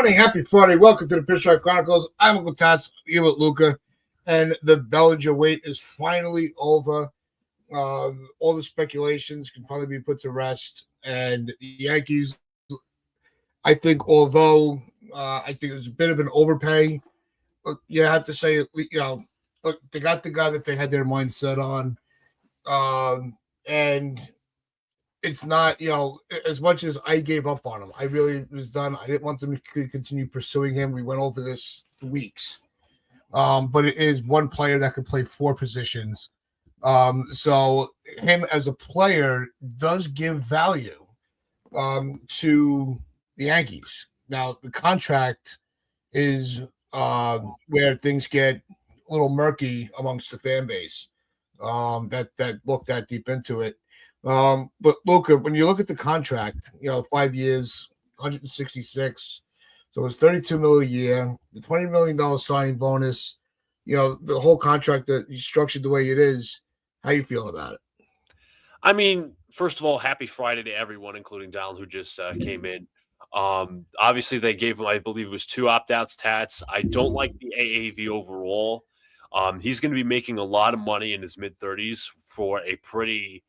morning. Happy Friday. Welcome to the Pitch Strike Chronicles. I'm Uncle Tats here with Luca, and the Bellinger wait is finally over. All the speculations can finally be put to rest, and the Yankees, I think, although I think it was a bit of an overpay, you have to say, look, they got the guy that they had their mind set on, and it's not, as much as I gave up on him, I really was done. I didn't want them to continue pursuing him. We went over this for weeks. But it is one player that could play four positions. So him as a player does give value to the Yankees. Now, the contract is where things get a little murky amongst the fan base that look that deep into it. But Luca, when you look at the contract, 5 years, 166, so it's $32 million a year, the $20 million signing bonus, the whole contract that you structured the way it is. How you feeling about it? I mean, first of all, happy Friday to everyone, including Donald, who just came in. Obviously, they gave him, I believe it was 2 opt-outs, Tats. I don't like the AAV overall. He's going to be making a lot of money in his mid-30s for a pretty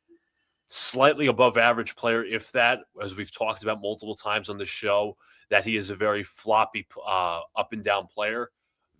slightly above average player, if that, as we've talked about multiple times on the show, that he is a very floppy up and down player,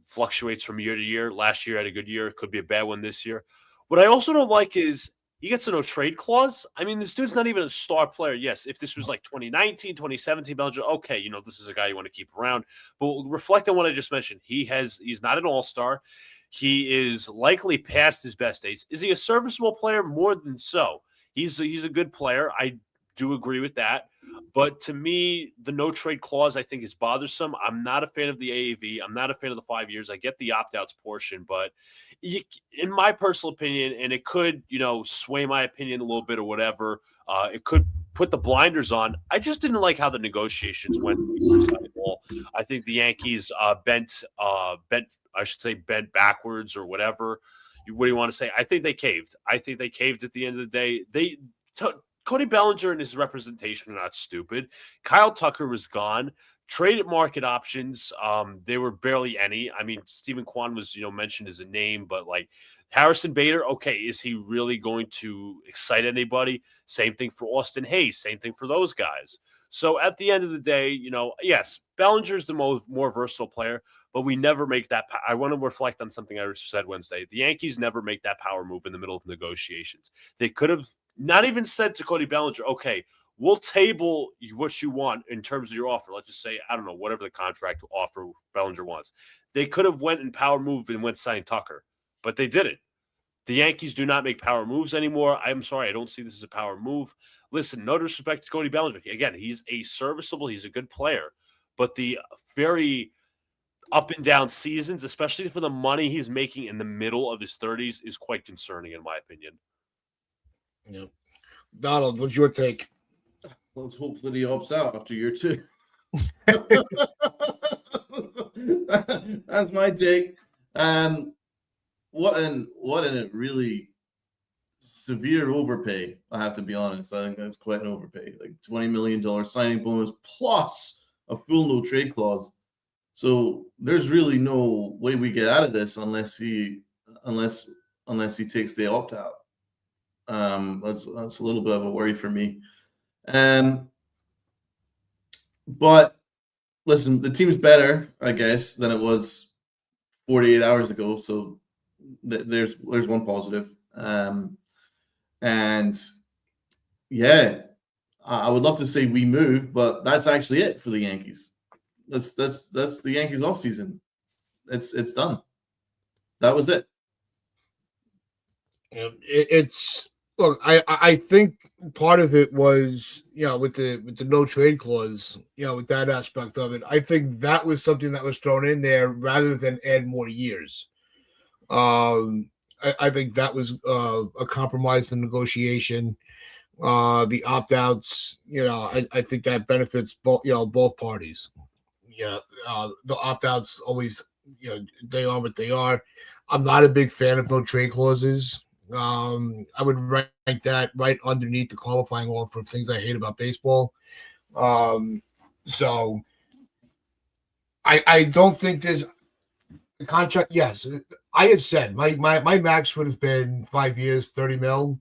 fluctuates from year to year. Last year had a good year, could be a bad one this year. What I also don't like is he gets a no trade clause. I mean, this dude's not even a star player. Yes, if this was like 2019, 2017 Belgium, okay, this is a guy you want to keep around. But reflect on what I just mentioned. He's not an all-star. He is likely past his best days. Is he a serviceable player? More than so. He's a good player. I do agree with that. But to me, the no-trade clause, I think, is bothersome. I'm not a fan of the AAV. I'm not a fan of the 5 years. I get the opt-outs portion. But in my personal opinion, and it could, sway my opinion a little bit or whatever, it could put the blinders on. I just didn't like how the negotiations went. I think the Yankees bent backwards or whatever. What do you want to say? I think they caved. At the end of the day. Cody Bellinger and his representation are not stupid. Kyle Tucker was gone. Traded market options, there were barely any. I mean, Stephen Kwan was, mentioned as a name, but like Harrison Bader, okay, is he really going to excite anybody? Same thing for Austin Hayes. Same thing for those guys. So at the end of the day, yes, Bellinger's the more versatile player, but we never make that. I want to reflect on something I said Wednesday. The Yankees never make that power move in the middle of negotiations. They could have not even said to Cody Bellinger, okay, we'll table what you want in terms of your offer. Let's just say, I don't know, whatever the contract offer Bellinger wants. They could have went and power moved and went sign Tucker, but they didn't. The Yankees do not make power moves anymore. I'm sorry, I don't see this as a power move. Listen, no disrespect to Cody Bellinger. Again, he's a good player, but the very up and down seasons, especially for the money he's making in the middle of his 30s, is quite concerning in my opinion. Yeah. Donald, what's your take? Let's hope that he opts out after year 2. That's my take. What a really severe overpay, I have to be honest. I think that's quite an overpay. Like $20 million signing bonus plus a full no trade clause. So there's really no way we get out of this unless he takes the opt out. That's a little bit of a worry for me. But listen, the team's better, I guess, than it was 48 hours ago. So there's one positive. And yeah, I would love to say we move, but that's actually it for the Yankees. That's the Yankees offseason. It's done. That was it. Look, I think part of it was, with the no trade clause, with that aspect of it, I think that was something that was thrown in there rather than add more years. I think that was a compromise in negotiation. The opt-outs, I think that benefits both parties. The opt-outs always, they are what they are. I'm not a big fan of no trade clauses. I would rank that right underneath the qualifying offer of things I hate about baseball. So I don't think there's the contract. Yes, I had said my max would have been 5 years, 30 mil.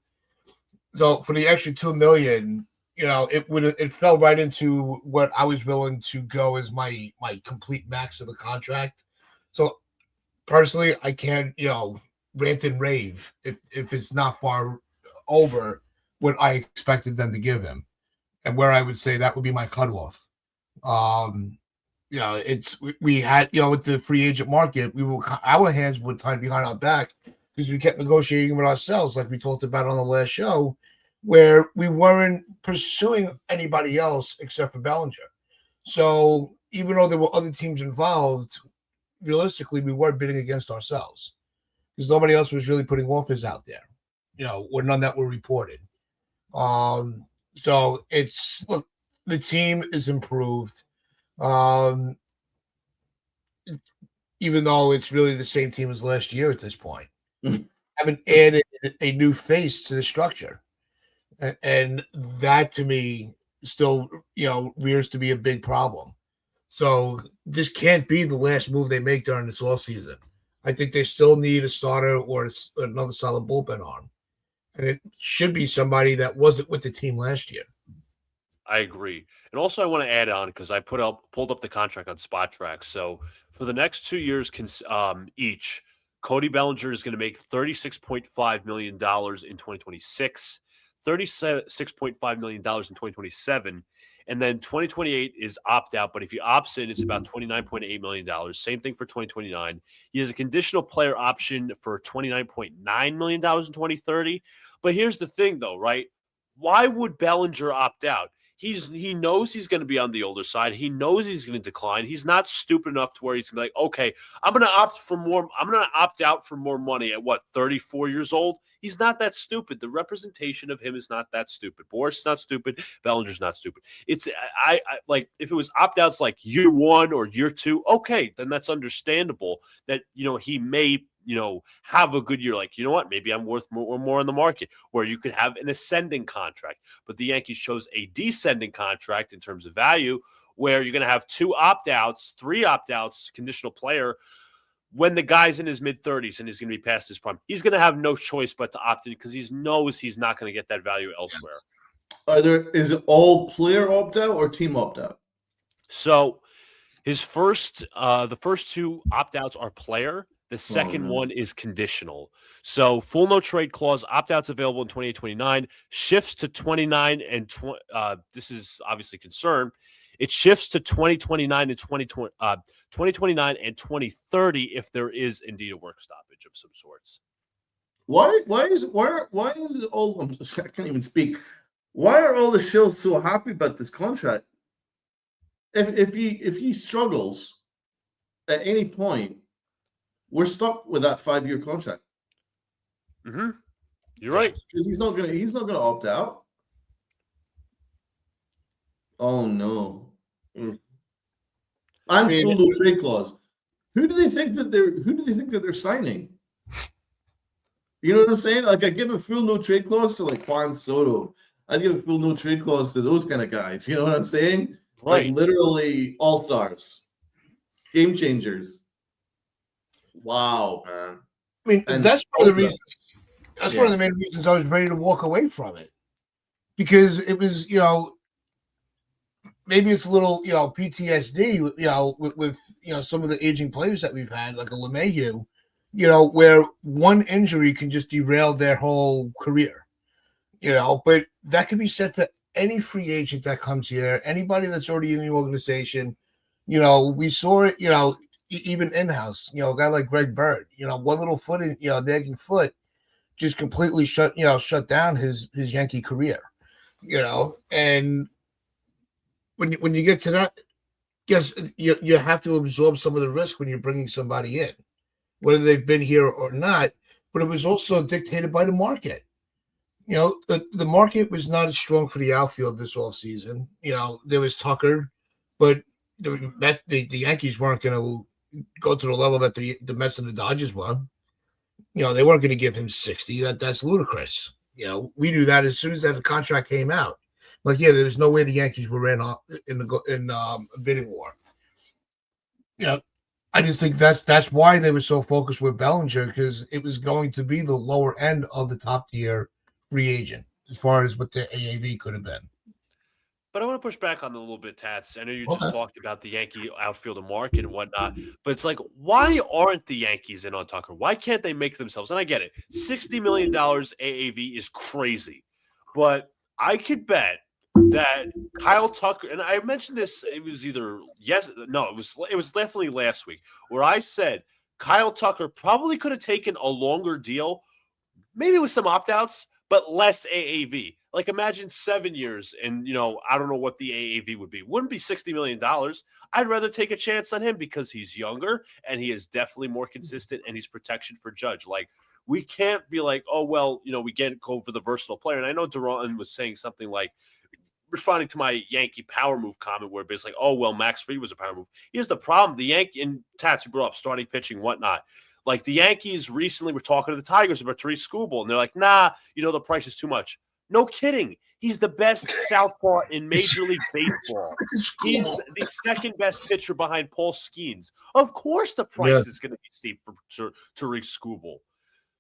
So for the extra 2 million, it fell right into what I was willing to go as my complete max of the contract. So personally, I can't, rant and rave if it's not far over what I expected them to give him, and where I would say that would be my cutoff. Um, we had, with the free agent market, our hands were tied behind our back because we kept negotiating with ourselves, like we talked about on the last show, where we weren't pursuing anybody else except for Bellinger. So even though there were other teams involved, realistically, we were bidding against ourselves because nobody else was really putting offers out there, or none that were reported. So look, the team is improved. Even though it's really the same team as last year at this point. Mhm. Haven't added a new face to the structure. And that to me still, rears to be a big problem. So this can't be the last move they make during this offseason. I think they still need a starter or another solid bullpen arm. And it should be somebody that wasn't with the team last year. I agree. And also I want to add on because I pulled up the contract on Spot Track. So for the next 2 years each, Cody Bellinger is going to make $36.5 million in 2026, $36.5 million in 2027, and then 2028 is opt out. But if he opts in, it's about $29.8 million. Same thing for 2029. He has a conditional player option for $29.9 million in 2030. But here's the thing, though, right? Why would Bellinger opt out? He knows he's going to be on the older side. He knows he's going to decline. He's not stupid enough to where he's going to be like, okay, I'm going to opt for more. I'm going to opt out for more money at 34 years old. He's not that stupid. The representation of him is not that stupid. Boris is not stupid. Bellinger's not stupid. It's I like if it was opt outs like year 1 or year 2, okay, then that's understandable. That he may have a good year. Like, you know what? Maybe I'm worth more on the market, where you could have an ascending contract. But the Yankees chose a descending contract in terms of value, where you're going to have 2 opt-outs, 3 opt-outs, conditional player, when the guy's in his mid-30s and he's going to be past his prime. He's going to have no choice but to opt in because he knows he's not going to get that value elsewhere. Is it all player opt-out or team opt-out? So the first 2 opt-outs are player. The second one is conditional. So full no trade clause, opt-outs available in 28-29, shifts to 29 and this is obviously concern. It shifts to 2029 and 2029 and 2030 if there is indeed a work stoppage of some sorts. Why is it all? I can't even speak. Why are all the shows so happy about this contract? If he struggles at any point, we're stuck with that 5-year contract. Mm-hmm. You're right, because he's not gonna opt out. Oh no! And full no trade clause. Who do they think that they're signing? You know what I'm saying? Like, I give a full no trade clause to like Juan Soto. I'd give a full no trade clause to those kind of guys. You know what I'm saying? Right. Like, literally all stars, game changers. Wow, man. I mean, that's one of the reasons. That's one of the main reasons I was ready to walk away from it, because it was, maybe it's a little, PTSD, with some of the aging players that we've had, like a LeMahieu, where one injury can just derail their whole career, But that can be said for any free agent that comes here, anybody that's already in the organization. We saw it, even in-house, a guy like Greg Bird, one little foot in, nagging foot just completely shut down his Yankee career, and when you get to that, yes, you have to absorb some of the risk when you're bringing somebody in, whether they've been here or not. But it was also dictated by the market. The market was not as strong for the outfield this offseason. There was Tucker, but the Yankees weren't going to go to the level that the Mets and the Dodgers were. They weren't going to give him 60. That's ludicrous. We knew that as soon as that contract came out. Like, there's no way the Yankees were in a bidding war. you know, I just think that's why they were so focused with Bellinger, because it was going to be the lower end of the top tier free agent as far as what the AAV could have been. But I want to push back on a little bit, Tats. I know you just Okay. talked about the Yankee outfielder market and whatnot, but it's like, why aren't the Yankees in on Tucker? Why can't they make themselves? And I get it, $60 million AAV is crazy, but I could bet that Kyle Tucker, and I mentioned this, it was either it was definitely last week, where I said Kyle Tucker probably could have taken a longer deal, maybe with some opt-outs, but less AAV. Like imagine 7 years, and I don't know what the AAV would be. Wouldn't be $60 million. I'd rather take a chance on him because he's younger and he is definitely more consistent and he's protection for Judge. Like we can't be like, oh well, we can't go for the versatile player. And I know Duran was saying something like, responding to my Yankee power move comment, where it's like, oh well, Max Fried was a power move. Here's the problem: the Yankee and Tats, who brought up starting pitching, whatnot. Like the Yankees recently were talking to the Tigers about Therese Skubal, and they're like, nah, the price is too much. No kidding. He's the best southpaw in Major League Baseball. He's the second best pitcher behind Paul Skeens. Of course, the price is going to be steep for Therese Skubal.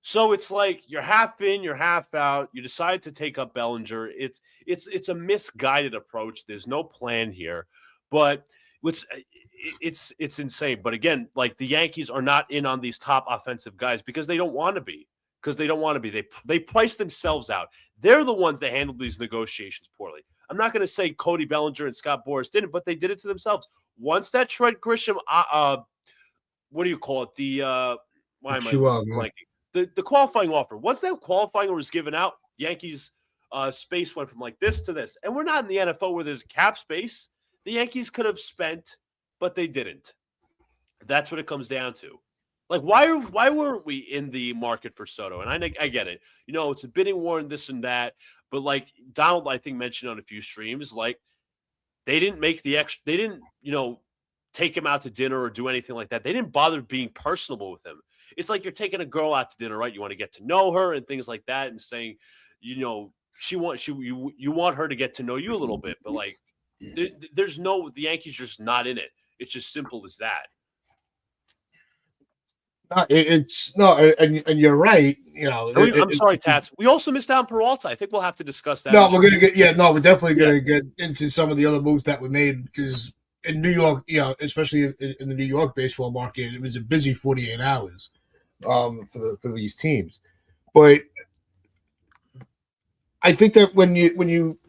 So it's like you're half in, you're half out. You decide to take up Bellinger. It's a misguided approach. There's no plan here, but it's insane. But again, like the Yankees are not in on these top offensive guys because they don't want to be. They price themselves out. They're the ones that handled these negotiations poorly. I'm not going to say Cody Bellinger and Scott Boras didn't, but they did it to themselves. Once that Trent Grisham, what do you call it? Why am I blanking? The qualifying offer. Once that qualifying offer was given out, Yankees space went from like this to this. And we're not in the NFL where there's cap space. The Yankees could have spent, but they didn't. That's what it comes down to. Like, why weren't we in the market for Soto? And I get it. It's a bidding war and this and that. But like Donald, I think, mentioned on a few streams, like they didn't make the extra. They didn't, take him out to dinner or do anything like that. They didn't bother being personable with him. It's like you're taking a girl out to dinner, right? You want to get to know her and things like that, and saying, you want her to get to know you a little bit, but like there's the Yankees are just not in it. It's just simple as that. It's no, and you're right. I'm sorry, Tats. We also missed out on Peralta. I think we'll have to discuss that. No, we're gonna get. We're definitely gonna get into some of the other moves that were made because in New York, especially in the New York baseball market, it was a busy 48 hours for these teams. But I think that when you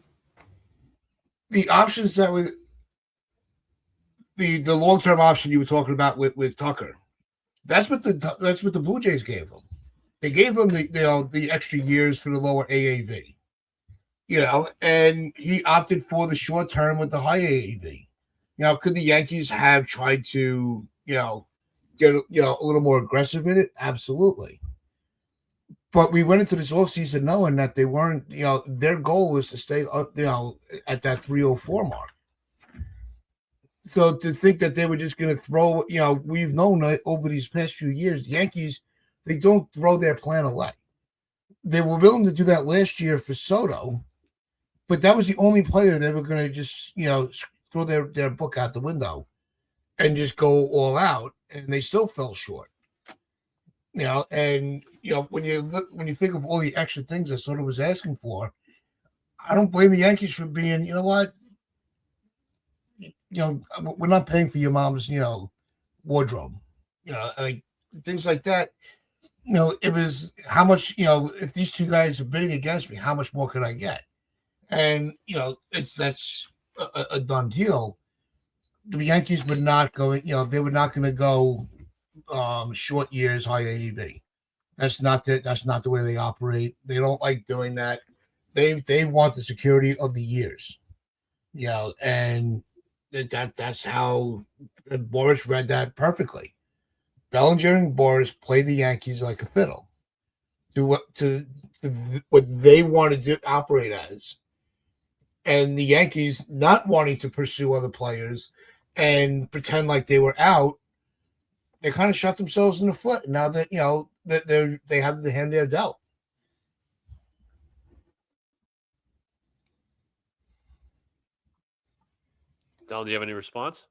the options that were the long term option you were talking about with Tucker, that's what the Blue Jays gave him. They gave him the extra years for the lower AAV, and he opted for the short term with the high AAV. Could the Yankees have tried to get a little more aggressive in it? Absolutely. But we went into this offseason knowing that they weren't, their goal is to stay, at that 304 mark. So to think that they were just going to throw, we've known that over these past few years, the Yankees, they don't throw their plan away. They were willing to do that last year for Soto, but that was the only player they were going to just, throw their book out the window and just go all out, and they still fell short. And when you think of all the extra things that Soto was asking for, I don't blame the Yankees for being, what, we're not paying for your mom's, wardrobe, like things like that. It was how much, if these two guys are bidding against me, how much more could I get? And that's a done deal. The Yankees were not going, they were not going to go short years, high AEV. That's not the way they operate. They don't like doing that. They want the security of the years, and that's how Boras read that perfectly. Bellinger and Boras play the Yankees like a fiddle. Do what they want to do, operate as, and the Yankees not wanting to pursue other players and pretend like they were out. They kind of shot themselves in the foot. Now that that they have the hand they're dealt. Donald, do you have any response?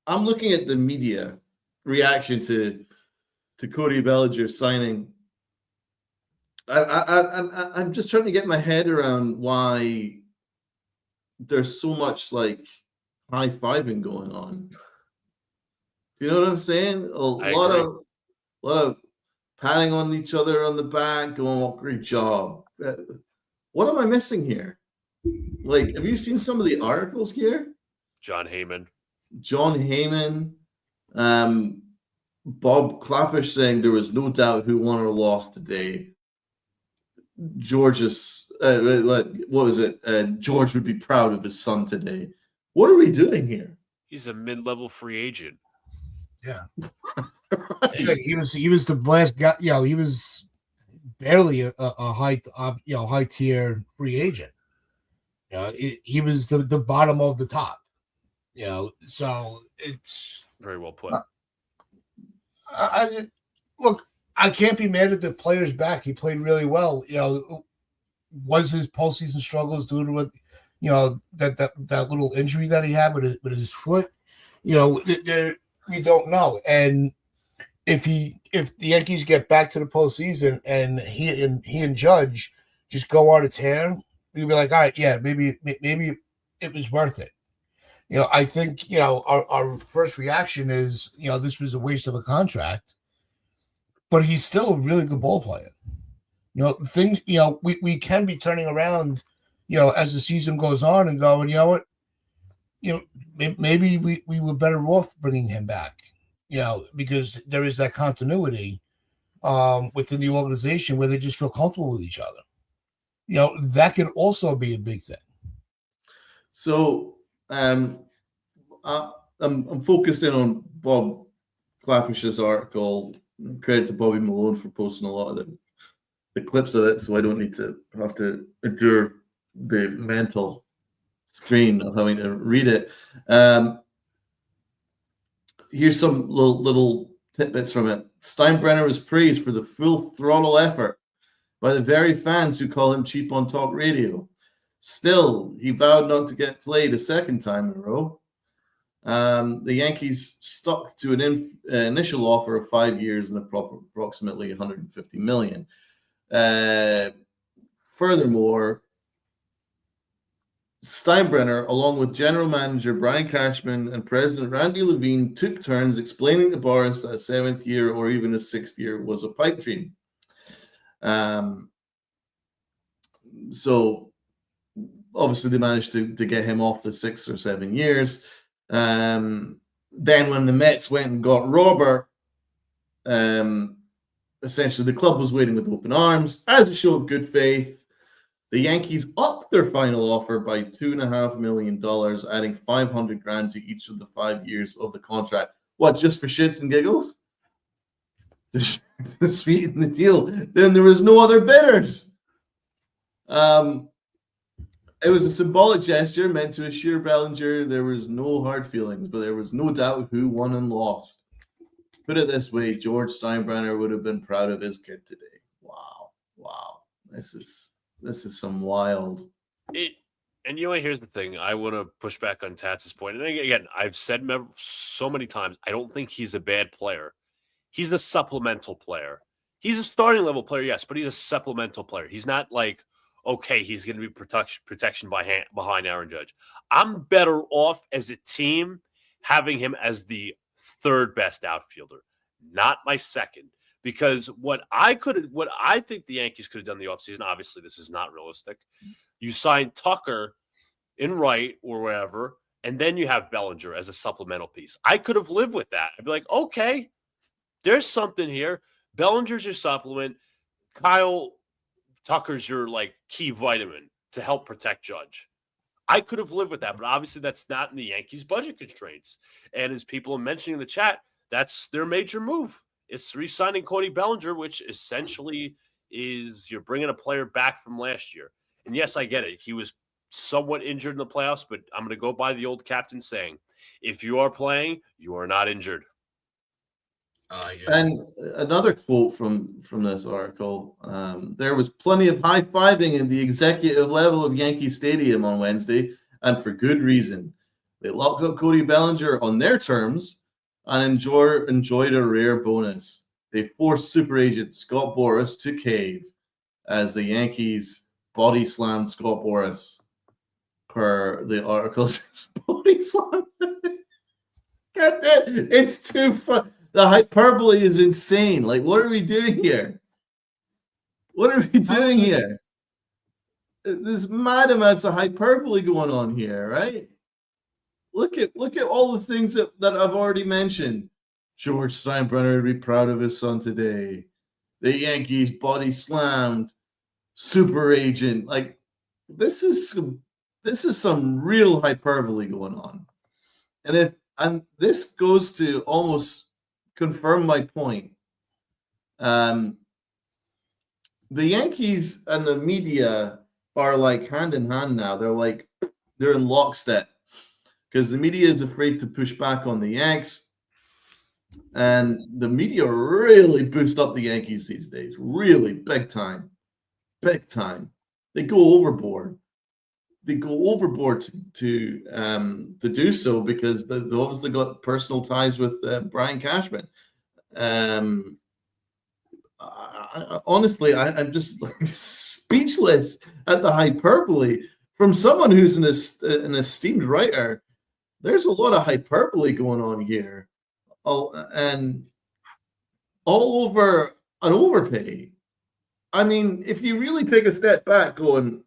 I'm looking at the media reaction to Cody Bellinger signing. I'm just trying to get my head around why there's so much like high-fiving going on. Do you know what I'm saying? A lot of patting on each other on the back, going, "Oh, great job." What am I missing here? Like, have you seen some of the articles here? John Heyman, Bob Clappish saying there was no doubt who won or lost today. George's what was it? George would be proud of his son today. What are we doing here? he's a mid-level free agent. Yeah. Right. He was the last guy. He was barely a high tier free agent. He was the bottom of the top. So it's Very well put. Look, I can't be mad at the players back. He played really well. Was his postseason struggles due to what, that little injury that he had with his foot? We don't know. And if the Yankees get back to the postseason and he and Judge just go on a tear, we'd be like, all right, yeah, maybe it was worth it. I think our first reaction is this was a waste of a contract, but he's still a really good ball player. Things we can be turning around as the season goes on and going, what, maybe we were better off bringing him back. Because there is that continuity within the organization where they just feel comfortable with each other. That could also be a big thing. So I'm focused in on Bob Clappish's article. Credit to Bobby Malone for posting a lot of the clips of it, so I don't need to have to endure the mental strain of having to read it. Here's some little tidbits from it. Steinbrenner was praised for the full throttle effort by the very fans who call him cheap on talk radio. Still, he vowed not to get played a second time in a row. The Yankees stuck to an initial offer of 5 years and approximately $150 million. Furthermore, Steinbrenner, along with general manager Brian Cashman and president Randy Levine, took turns explaining to Boris that a 7th year or even a 6th year was a pipe dream. So obviously they managed to get him off the 6 or 7 years. Then when the Mets went and got Robert, essentially the club was waiting with open arms. As a show of good faith, the Yankees upped their final offer by $2.5 million, adding $500,000 to each of the 5 years of the contract. What, just for shits and giggles? To sweeten the deal. Then there was no other bidders. It was a symbolic gesture meant to assure Bellinger there was no hard feelings, but there was no doubt who won and lost. Put it this way, George Steinbrenner would have been proud of his kid today. Wow. This is some wild. And here's the thing. I want to push back on Tatz's point. And again, I've said so many times, I don't think he's a bad player. He's a supplemental player. He's a starting level player, yes, but he's a supplemental player. He's not like, okay, he's going to be protection behind Aaron Judge. I'm better off as a team having him as the third best outfielder, not my second. Because what I think the Yankees could have done in the offseason, obviously this is not realistic. You sign Tucker in right or wherever, and then you have Bellinger as a supplemental piece. I could have lived with that. I'd be like, okay, there's something here. Bellinger's your supplement. Kyle Tucker's your key vitamin to help protect Judge. I could have lived with that, but obviously that's not in the Yankees' budget constraints. And as people are mentioning in the chat, that's their major move. It's re-signing Cody Bellinger, which essentially is you're bringing a player back from last year. And yes, I get it. He was somewhat injured in the playoffs, but I'm going to go by the old captain saying, if you are playing, you are not injured. Yeah. And another quote from this article, there was plenty of high-fiving in the executive level of Yankee Stadium on Wednesday and for good reason. They locked up Cody Bellinger on their terms and enjoyed a rare bonus. They forced super agent Scott Boras to cave as the Yankees body slammed Scott Boras per the articles. Body slam. Get it? It's too fun. The hyperbole is insane. Like, what are we doing here? What are we doing here? There's mad amounts of hyperbole going on here, right? Look at all the things that I've already mentioned. George Steinbrenner would be proud of his son today. The Yankees body slammed super agent. Like, this is some real hyperbole going on. And this goes to almost confirm my point. The Yankees and the media are like hand in hand now. They're in lockstep because the media is afraid to push back on the Yanks. And the media really boost up the Yankees these days. Really, big time. Big time. They go overboard. They go overboard to do so because they obviously got personal ties with Brian Cashman. Honestly, I'm just speechless at the hyperbole from someone who's an esteemed writer. There's a lot of hyperbole going on here, and all over an overpay. I mean, if you really take a step back, going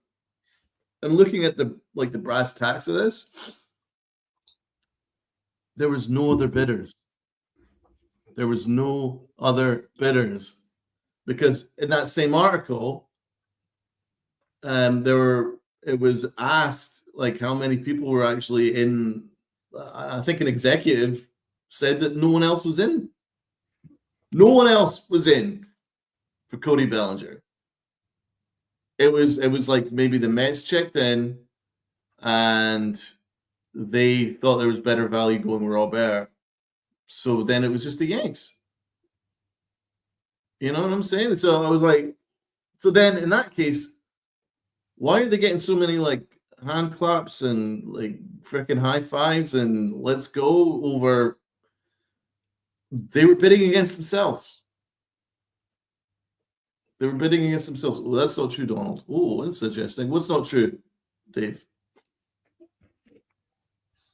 and looking at the brass tacks of this, there was no other bidders. There was no other bidders. Because in that same article, it was asked like how many people were actually in. I think an executive said that no one else was in. No one else was in for Cody Bellinger. It was like maybe the Mets checked in, and they thought there was better value going with Robert. So then it was just the Yanks. You know what I'm saying? So I was like, so then in that case, why are they getting so many like hand claps and like freaking high fives and let's go over? They were bidding against themselves. They were bidding against themselves. Oh, that's not true, Donald. Oh, that's interesting. What's not true, Dave?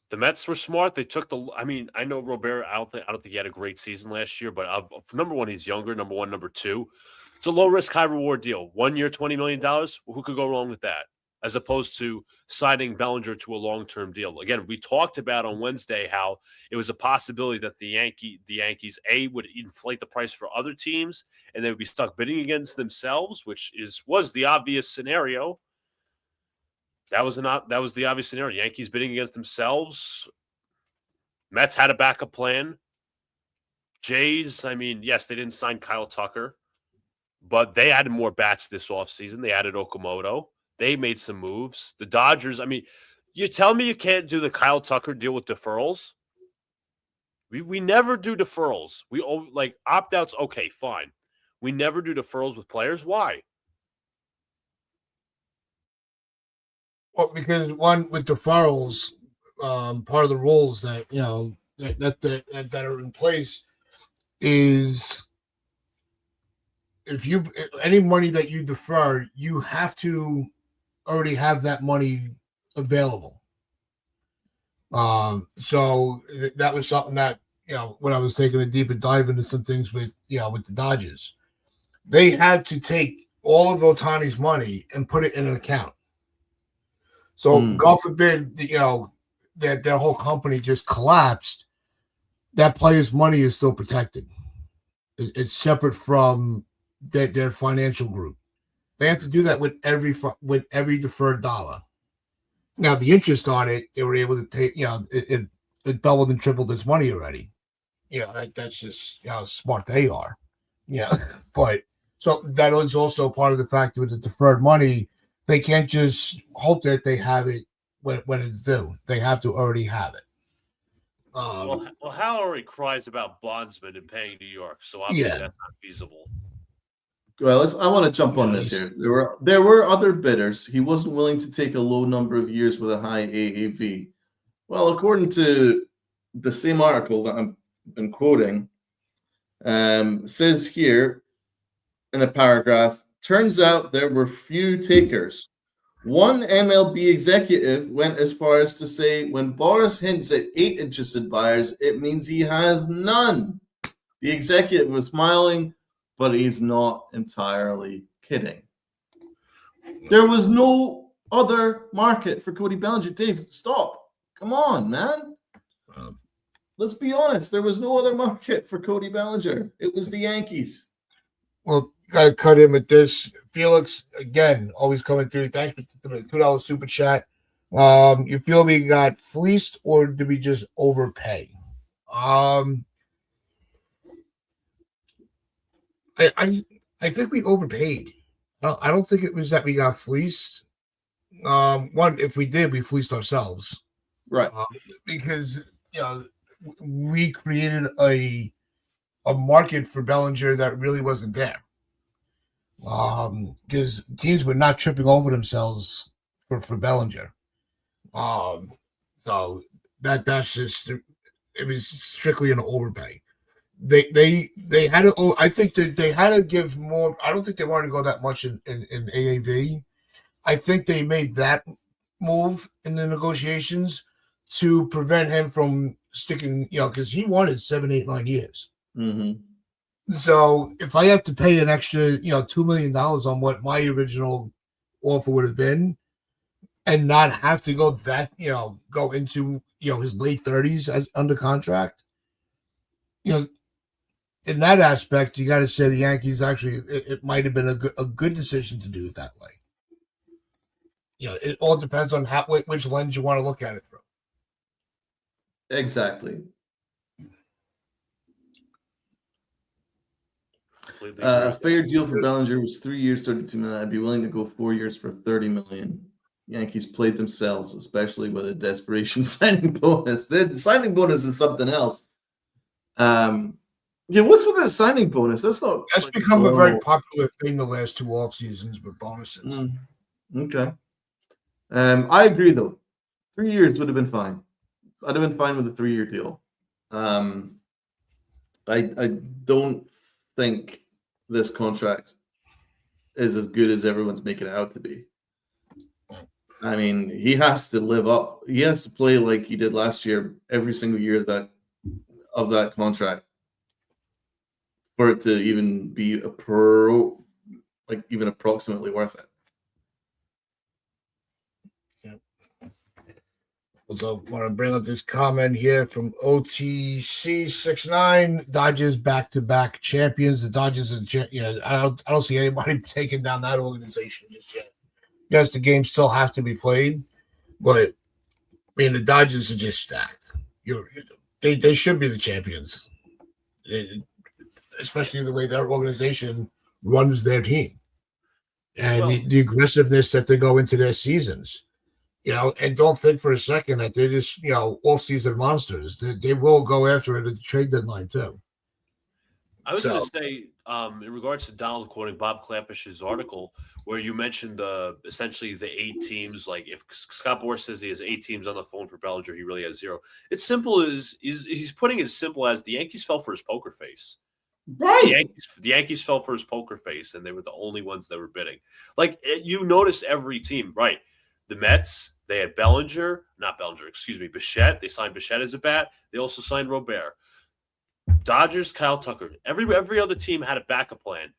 The Mets were smart. They took I mean, I know Robert. I don't think he had a great season last year, but number one, he's younger. Number one, number two, it's a low risk, high reward deal. 1 year, $20 million. Who could go wrong with that? As opposed to signing Bellinger to a long term deal. Again, we talked about on Wednesday how it was a possibility that the Yankees would inflate the price for other teams, and they would be stuck bidding against themselves, which was the obvious scenario. That was the obvious scenario. Yankees bidding against themselves. Mets had a backup plan. Jays, I mean, yes, they didn't sign Kyle Tucker, but they added more bats this offseason. They added Okamoto. They made some moves. The Dodgers, I mean, you tell me you can't do the Kyle Tucker deal with deferrals? We never do deferrals. We like opt-outs, okay, fine. We never do deferrals with players. Why? Well, because one with deferrals, part of the rules that that are in place is if any money that you defer, you have to already have that money available. So that was something that when I was taking a deeper dive into some things with the Dodgers, they had to take all of Ohtani's money and put it in an account. So God forbid, that their whole company just collapsed. That player's money is still protected. It's separate from their financial group. They have to do that with every deferred dollar. Now the interest on it, they were able to pay. It doubled and tripled its money already. That's just how smart they are. Yeah, but so that is also part of the factor with the deferred money. They can't just hope that they have it when it's due. They have to already have it. Well, Hal already cries about bondsmen and paying New York, so obviously that's not feasible. Well, I want to jump on this here. There were other bidders. He wasn't willing to take a low number of years with a high AAV. Well, according to the same article that I've been quoting, says here in a paragraph, turns out there were few takers. One MLB executive went as far as to say, when Boris hints at 8 interested buyers, it means he has none. The executive was smiling, but he's not entirely kidding. There was no other market for Cody Bellinger. Dave, stop. Come on, man. Let's be honest. There was no other market for Cody Bellinger. It was the Yankees. Well, gotta cut in with this. Felix, again, always coming through. Thanks for the $2 super chat. You feel we got fleeced or did we just overpay? I think we overpaid. I don't think it was that we got fleeced. One, if we did, we fleeced ourselves, right? Because we created a market for Bellinger that really wasn't there. Because teams were not tripping over themselves for Bellinger. So that's just it was strictly an overpay. They had to. I think that they had to give more. I don't think they wanted to go that much in AAV. I think they made that move in the negotiations to prevent him from sticking. Because he wanted 7, 8, 9 years. Mm-hmm. So if I have to pay an extra, $2 million on what my original offer would have been, and not have to go that, go into his late 30s as under contract, in that aspect, you got to say the Yankees actually, it might have been a good decision to do it that way. It all depends on which lens you want to look at it through. Exactly. A fair deal for Bellinger was 3 years, 32 million. I'd be willing to go 4 years for 30 million. Yankees played themselves, especially with a desperation signing bonus. The signing bonus is something else. Yeah, what's with that signing bonus? That's become a very popular thing the last 2 off seasons with bonuses. Okay. I agree though. 3 years would have been fine. I'd have been fine with a 3-year deal. I don't think this contract is as good as everyone's making it out to be. I mean, he has to live up. He has to play like he did last year, every single year of that contract, for it to even be even approximately worth it. Also, want to bring up this comment here from OTC69. Dodgers back-to-back champions. The Dodgers are, I don't see anybody taking down that organization just yet. Yes, the games still have to be played, but the Dodgers are just stacked. They should be the champions, especially the way their organization runs their team and the aggressiveness that they go into their seasons. And don't think for a second that they're just, off-season monsters. They will go after it at the trade deadline, too. I was going to say, in regards to Donald quoting Bob Clampish's article, where you mentioned essentially the 8 teams, like if Scott Boras says he has 8 teams on the phone for Bellinger, he really has 0. It's simple as he's putting it as simple as the Yankees fell for his poker face. Right. The Yankees fell for his poker face, and they were the only ones that were bidding. Like, you notice every team, right? The Mets, they had Bichette. They signed Bichette as a bat. They also signed Robert. Dodgers, Kyle Tucker. Every other team had a backup plan.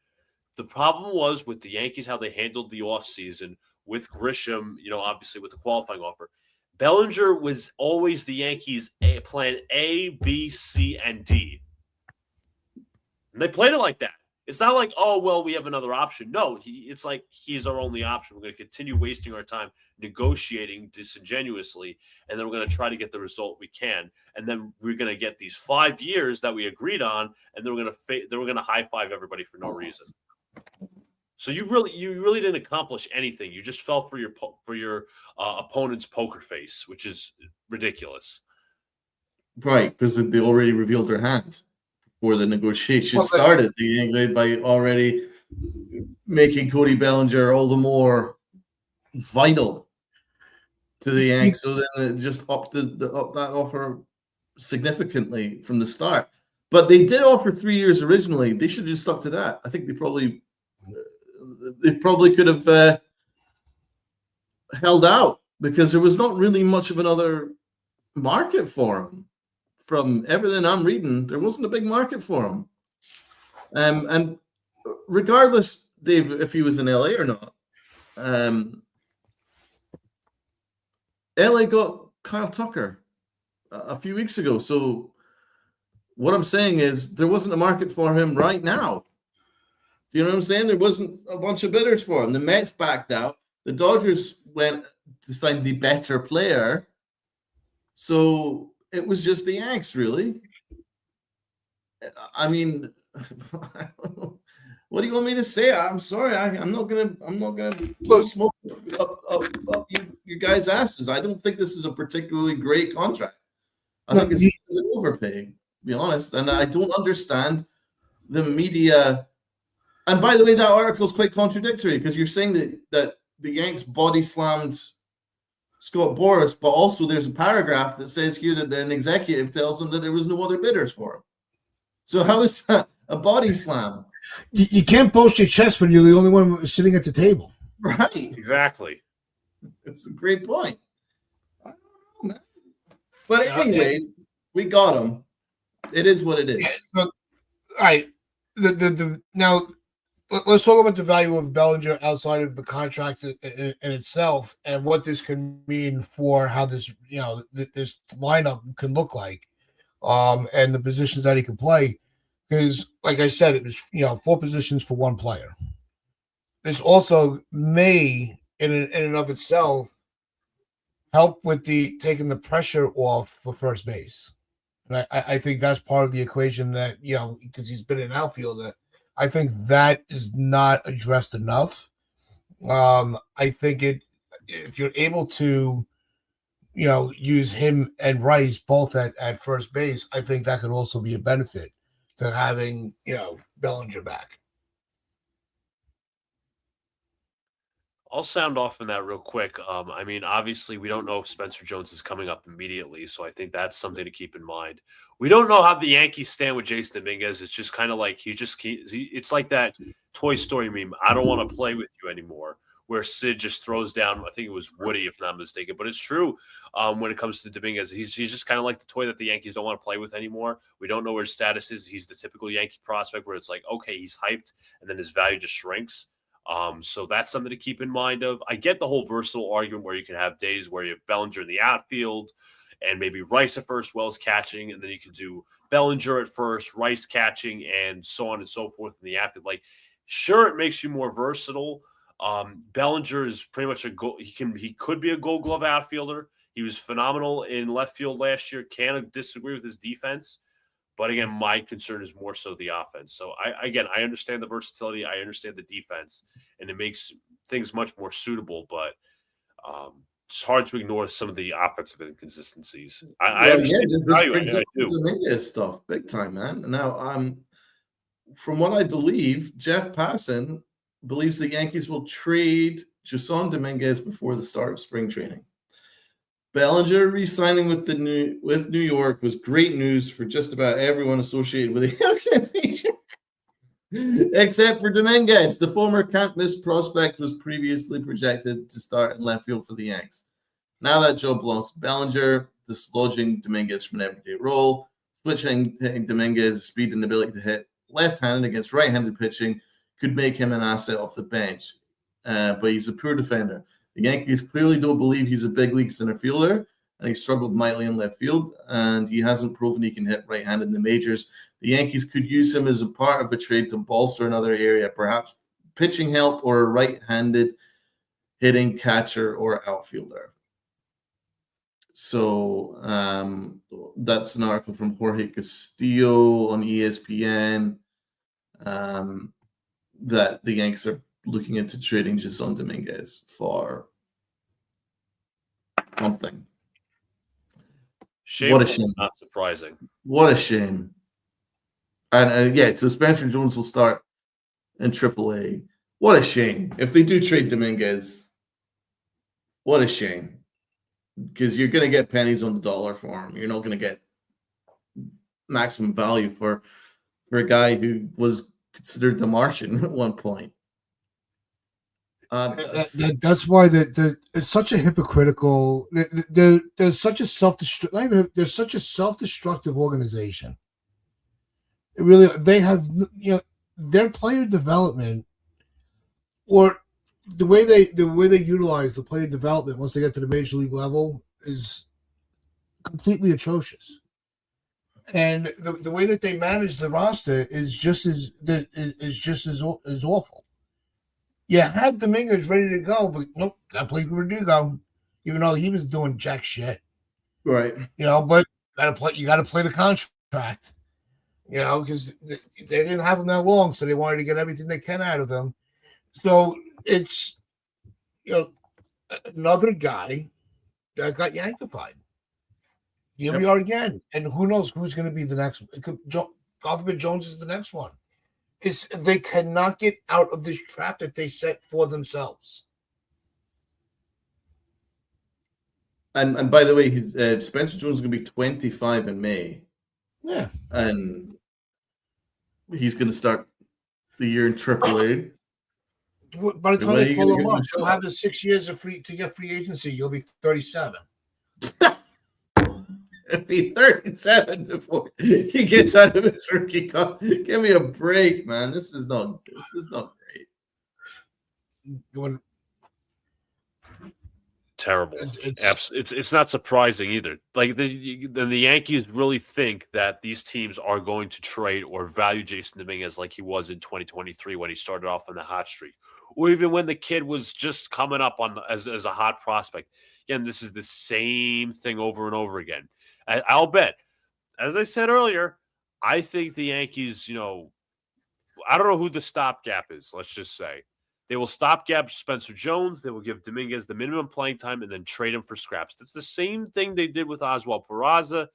The problem was with the Yankees, how they handled the offseason with Grisham, obviously with the qualifying offer. Bellinger was always the Yankees' plan A, B, C, and D. And they played it like that. It's not like, oh, well, we have another option. No, it's like he's our only option. We're going to continue wasting our time negotiating disingenuously, and then we're going to try to get the result we can. And then we're going to get these 5 years that we agreed on, and then we're going to high five everybody for no reason. So you really didn't accomplish anything. You just fell for your opponent's poker face, which is ridiculous. Right, because they already revealed their hand before the negotiation started. By already making Cody Bellinger all the more vital to the Yanks, so then it just upped that offer significantly from the start. But they did offer 3 years originally. They should have just stuck to that. I think they probably could have held out, because there was not really much of another market for him. From everything I'm reading, there wasn't a big market for him. And regardless, Dave, if he was in LA or not, LA got Kyle Tucker a few weeks ago. So what I'm saying is there wasn't a market for him right now. Do you know what I'm saying? There wasn't a bunch of bidders for him. The Mets backed out. The Dodgers went to sign the better player. So it was just the Yanks, really. I mean, what do you want me to say? I'm sorry. I'm not gonna blow smoke up you guys' asses. I don't think this is a particularly great contract. I think it's an overpay, to be honest. And I don't understand the media. And by the way, that article is quite contradictory, because you're saying that the Yanks body slammed Scott Boras, but also there's a paragraph that says here that an executive tells them that there was no other bidders for him. So how is that a body slam? You can't boast your chest when you're the only one sitting at the table. Right. Exactly. It's a great point. I don't know, man. But anyway, we got him. It is what it is. So, all right. Now, let's talk about the value of Bellinger outside of the contract in itself, and what this can mean for how this lineup can look like, and the positions that he can play. Because, like I said, it was 4 positions for one player. This also may, in and of itself, help with taking the pressure off for first base. And I think that's part of the equation that, because he's been an outfielder, I think that is not addressed enough. I think if you're able to, use him and Rice both at first base, I think that could also be a benefit to having, Bellinger back. I'll sound off on that real quick. I mean, obviously, we don't know if Spencer Jones is coming up immediately, so I think that's something to keep in mind. We don't know how the Yankees stand with Jason Dominguez. It's just kind of like it's like that Toy Story meme. I don't want to play with you anymore, where Sid just throws down. I think it was Woody, if not mistaken, but it's true. When it comes to Dominguez, he's just kind of like the toy that the Yankees don't want to play with anymore. We don't know where his status is. He's the typical Yankee prospect where it's like, okay, he's hyped, and then his value just shrinks. So that's something to keep in mind of. I get the whole versatile argument where you can have days where you have Bellinger in the outfield and maybe Rice at first, Wells catching, and then you can do Bellinger at first, Rice catching, and so on and so forth in the outfield. Like, sure, it makes you more versatile. Bellinger is pretty much he could be a Gold Glove outfielder. He was phenomenal in left field last year. Can't disagree with his defense. But again, my concern is more so the offense. So I understand the versatility, I understand the defense, and it makes things much more suitable. But it's hard to ignore some of the offensive inconsistencies. I understand the value. I do. Dominguez stuff, big time, man. Now, from what I believe, Jeff Passan believes the Yankees will trade Jason Dominguez before the start of spring training. Bellinger re-signing with New York was great news for just about everyone associated with the organization, except for Dominguez. The former can't-miss prospect was previously projected to start in left field for the Yanks. Now that job belongs to Bellinger, dislodging Dominguez from an everyday role, hitting Dominguez's speed and ability to hit left-handed against right-handed pitching could make him an asset off the bench, but he's a poor defender. The Yankees clearly don't believe he's a big league center fielder, and he struggled mightily in left field, and he hasn't proven he can hit right-handed in the majors. The Yankees could use him as a part of a trade to bolster another area, perhaps pitching help or a right-handed hitting catcher or outfielder. So that's an article from Jorge Castillo on ESPN that the Yankees are looking into trading Jason Dominguez for something. Shameful, what a shame. Not surprising. What a shame. And yeah, so Spencer Jones will start in AAA. What a shame. If they do trade Dominguez, what a shame. Because you're going to get pennies on the dollar for him. You're not going to get maximum value for a guy who was considered the Martian at one point. That's why it's such a hypocritical. There's such a there's such a self-destructive organization. It really, they have their player development, or the way they utilize the player development once they get to the major league level is completely atrocious. And the way that they manage the roster is just as awful. You had Dominguez ready to go, but nope, that played Verdugo, even though he was doing jack shit. Right. But you gotta play the contract. Because they didn't have him that long, so they wanted to get everything they can out of him. So it's another guy that got yankified. Here we are again, and who knows who's going to be the next one? God forbid Jones is the next one. They cannot get out of this trap that they set for themselves. And by the way, Spencer Jones is going to be 25 in May. Yeah, and he's going to start the year in AAA. By the time they call him up, you'll have the 6 years to get free agency. You'll be 37. It'll be 37 before he gets out of his rookie contract. Give me a break, man. This is not great. Terrible. It's not surprising either. Like the Yankees really think that these teams are going to trade or value Jason Dominguez like he was in 2023 when he started off on the hot streak, or even when the kid was just coming up on as a hot prospect. Again, this is the same thing over and over again. I'll bet, as I said earlier, I think the Yankees, I don't know who the stopgap is. Let's just say they will stopgap Spencer Jones. They will give Dominguez the minimum playing time and then trade him for scraps. That's the same thing they did with Oswald Peraza.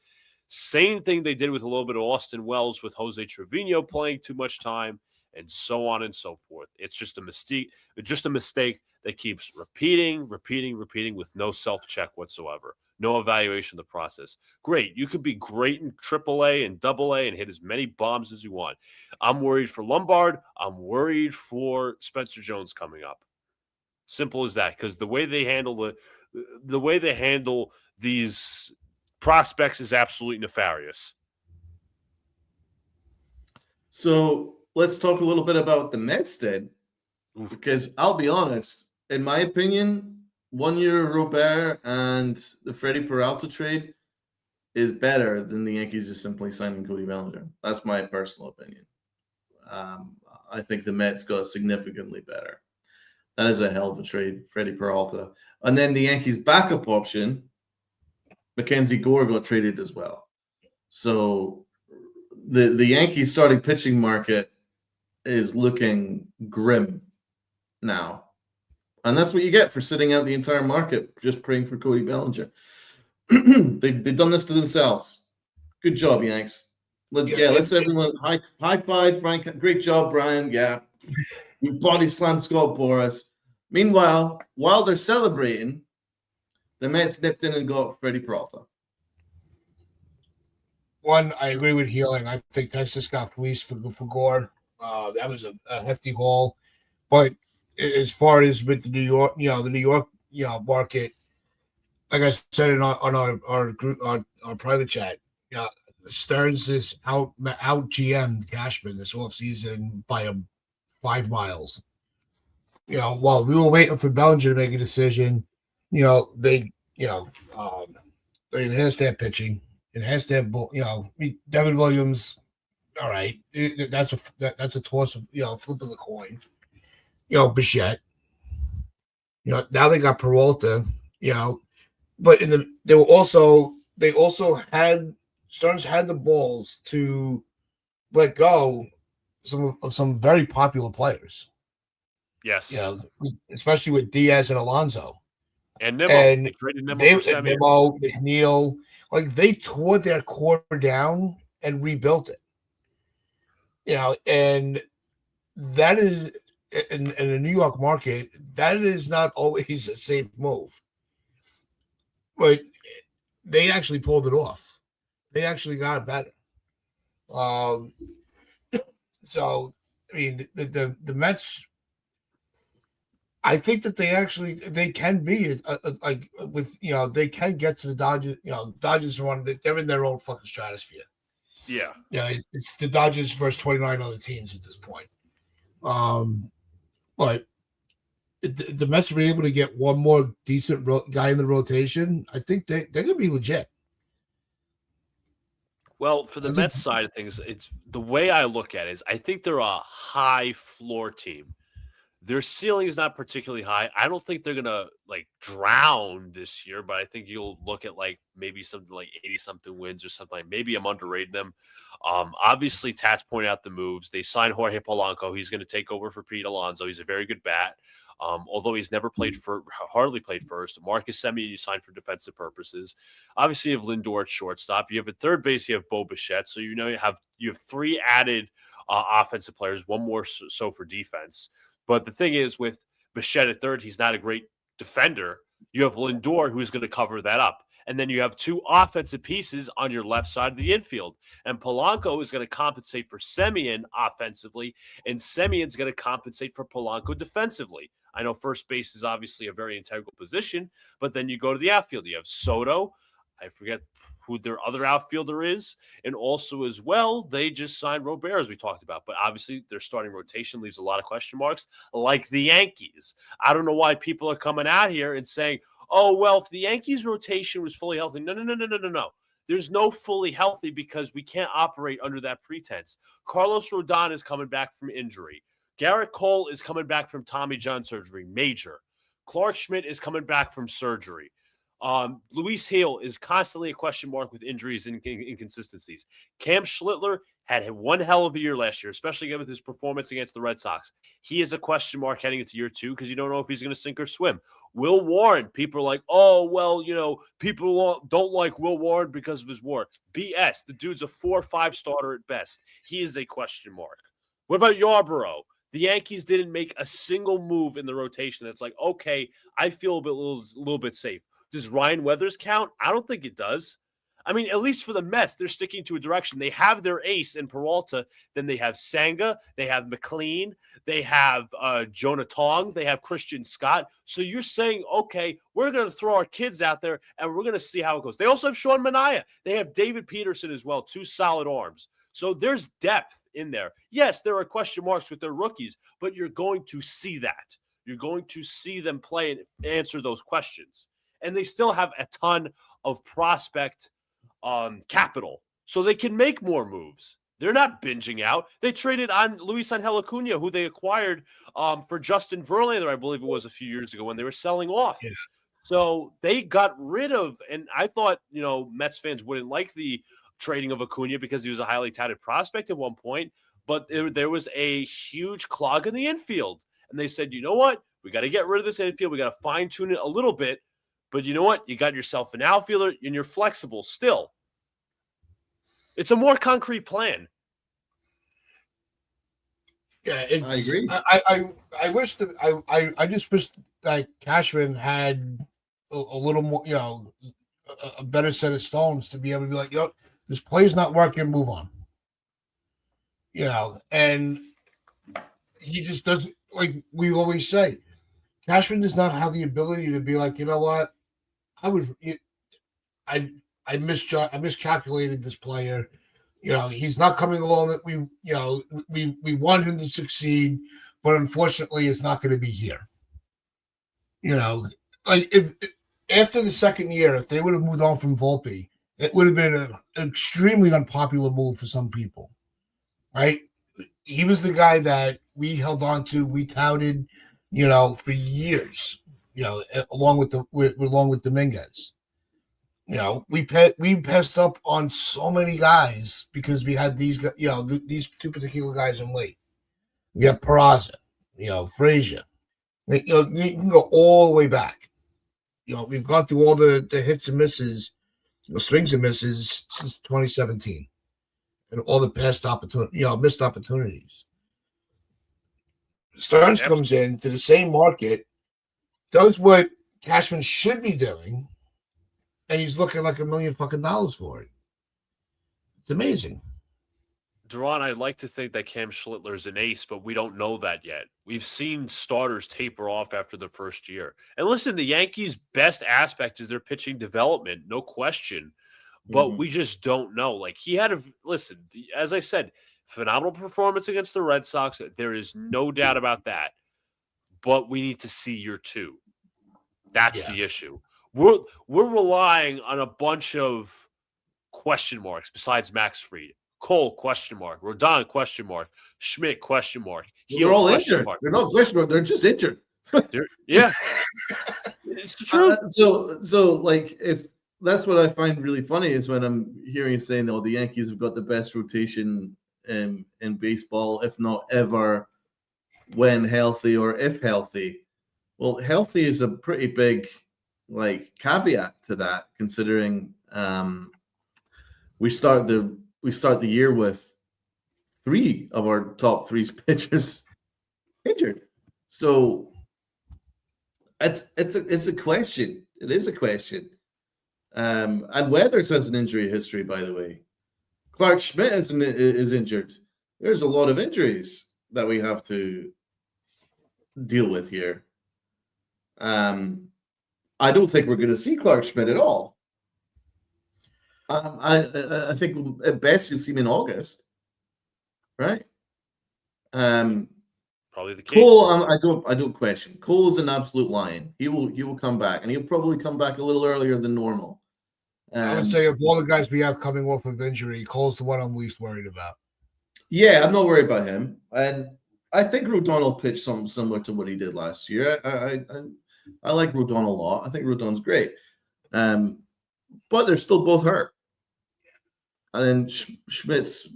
Same thing they did with a little bit of Austin Wells with Jose Trevino playing too much time, and so on and so forth. It's just a mistake. It's just a mistake that keeps repeating with no self-check whatsoever. No evaluation of the process. Great. You could be great in AAA and AA and hit as many bombs as you want. I'm worried for Lombard. I'm worried for Spencer Jones coming up. Simple as that. Because the way they handle these prospects is absolutely nefarious. So let's talk a little bit about what the Mets did. Because I'll be honest, in my opinion, 1 year of Robert and the Freddie Peralta trade is better than the Yankees just simply signing Cody Bellinger. That's my personal opinion. I think the Mets got significantly better. That is a hell of a trade, Freddie Peralta. And then the Yankees' backup option, Mackenzie Gore, got traded as well. So the Yankees' starting pitching market is looking grim now. And that's what you get for sitting out the entire market, just praying for Cody Bellinger. They've done this to themselves. Good job, Yanks. Let's everyone high five, Brian. Great job, Brian. Yeah. You body slammed Scott Boras. Meanwhile, while they're celebrating, the Mets nipped in and got Freddie Peralta. One, I agree with Healing. I think Texas got fleeced for Gore. That was a hefty haul. But as far as with the New York market, like I said on our group, our private chat, Stearns is out GM'd Cashman this offseason by 5 miles. While we were waiting for Bellinger to make a decision, they enhanced their pitching, enhanced their Devin Williams. All right, that's a toss of flip of the coin. Bichette. Now they got Peralta. But they also had Stearns had the balls to let go of some very popular players. Yes. Especially with Diaz and Alonso. And Nimmo. And they traded Nimmo, McNeil, they tore their core down and rebuilt it. And that is in the New York market, that is not always a safe move. But they actually pulled it off. They actually got it better. So I mean, the Mets. I think that they can be like with they can get to the Dodgers. Dodgers are they're in their own fucking stratosphere. Yeah. Yeah, it's the Dodgers versus 29 other teams at this point. But the Mets were able to get one more decent guy in the rotation. I think they're gonna be legit. Well, for the Mets side of things, it's the way I look at it is I think they're a high floor team. Their ceiling is not particularly high. I don't think they're gonna like drown this year, but I think you'll look at like maybe something like 80 something wins or something. Like maybe I'm underrating them. Obviously, Tats pointed out the moves. They signed Jorge Polanco. He's going to take over for Pete Alonso. He's a very good bat. Although he's never hardly played first. Marcus Semien you signed for defensive purposes. Obviously, you have Lindor at shortstop. You have at third base. You have Bo Bichette. So you have three added offensive players. One more so for defense. But the thing is, with Bichette at third, he's not a great defender. You have Lindor, who's going to cover that up. And then you have two offensive pieces on your left side of the infield. And Polanco is going to compensate for Semien offensively, and Semien's going to compensate for Polanco defensively. I know first base is obviously a very integral position, but then you go to the outfield. You have Soto. I forget who their other outfielder is. And also as well, they just signed Robert, as we talked about. But obviously their starting rotation leaves a lot of question marks, like the Yankees. I don't know why people are coming out here and saying, oh, well, if the Yankees rotation was fully healthy. No. There's no fully healthy because we can't operate under that pretense. Carlos Rodon is coming back from injury. Garrett Cole is coming back from Tommy John surgery, major. Clark Schmidt is coming back from surgery. Luis Gil is constantly a question mark with injuries and inconsistencies. Cam Schlittler had one hell of a year last year, especially with his performance against the Red Sox. He is a question mark heading into year two because you don't know if he's going to sink or swim. Will Warren, people are like, oh, well, people don't like Will Warren because of his WAR. BS. The dude's a 4 or 5 starter at best. He is a question mark. What about Yarborough? The Yankees didn't make a single move in the rotation that's like, okay, I feel a little bit safe. Does Ryan Weathers count? I don't think it does. I mean, at least for the Mets, they're sticking to a direction. They have their ace in Peralta. Then they have Senga. They have McLean. They have Jonah Tong. They have Christian Scott. So you're saying, okay, we're going to throw our kids out there, and we're going to see how it goes. They also have Sean Manaea. They have David Peterson as well, 2 solid arms. So there's depth in there. Yes, there are question marks with their rookies, but you're going to see that. You're going to see them play and answer those questions. And they still have a ton of prospect capital, so they can make more moves. They're not binging out. They traded on Luis Angel Acuna, who they acquired for Justin Verlander, I believe it was a few years ago when they were selling off. Yeah. So they got rid of, and I thought, Mets fans wouldn't like the trading of Acuna because he was a highly touted prospect at one point, but there was a huge clog in the infield. And they said, you know what? We got to get rid of this infield. We got to fine tune it a little bit. But you know what? You got yourself an outfielder, and you're flexible still. It's a more concrete plan. Yeah, I agree. I wish that I just wish that Cashman had a little more, a better set of stones to be able to be like, this play's not working, move on. And he just doesn't, like we always say, Cashman does not have the ability to be like, you know what? I miscalculated this player. He's not coming along that we want him to succeed, but unfortunately it's not going to be here. Like if after the second year, if they would have moved on from Volpe, it would have been an extremely unpopular move for some people, right? He was the guy that we held on to, we touted, for years. Along with Dominguez, we passed up on so many guys because we had these, these 2 particular guys in late. We have Peraza, Frazier. You can go all the way back. We've gone through all the hits and misses, swings and misses since 2017, and all the past missed opportunities. Stearns comes in to the same market, does what Cashman should be doing, and he's looking like $1 million for it. It's amazing. Duran, I'd like to think that Cam Schlittler is an ace, but we don't know that yet. We've seen starters taper off after the first year. And listen, the Yankees' best aspect is their pitching development, no question. But we just don't know. Like, he had as I said, phenomenal performance against the Red Sox. There is no doubt about that. But we need to see year 2. That's the issue. We're relying on a bunch of question marks besides Max Fried. Cole, question mark. Rodon, question mark. Schmidt, question mark. They're all injured. They're not question mark. They're just injured. Yeah. It's the truth. So like, if that's what I find really funny is when I'm hearing you saying that the Yankees have got the best rotation in baseball, if not ever, when healthy or if healthy. Well, healthy is a pretty big caveat to that, considering we start the year with 3 of our top 3 pitchers injured. So it's a question. It is a question. And Weathers has an injury history, by the way. Clark Schmidt is injured. There's a lot of injuries that we have to deal with here. I don't think we're going to see Clark Schmidt at all. I think at best you'll see him in August, right? Probably the case. Cole, I don't question. Cole is an absolute lion. He will come back, and he'll probably come back a little earlier than normal. I would say of all the guys we have coming off of injury, Cole's the one I'm least worried about. Yeah, I'm not worried about him, and I think Rodon will pitch something similar to what he did last year. I like Rodon a lot. I think Rodon's great, but they're still both hurt. And then Schmidt's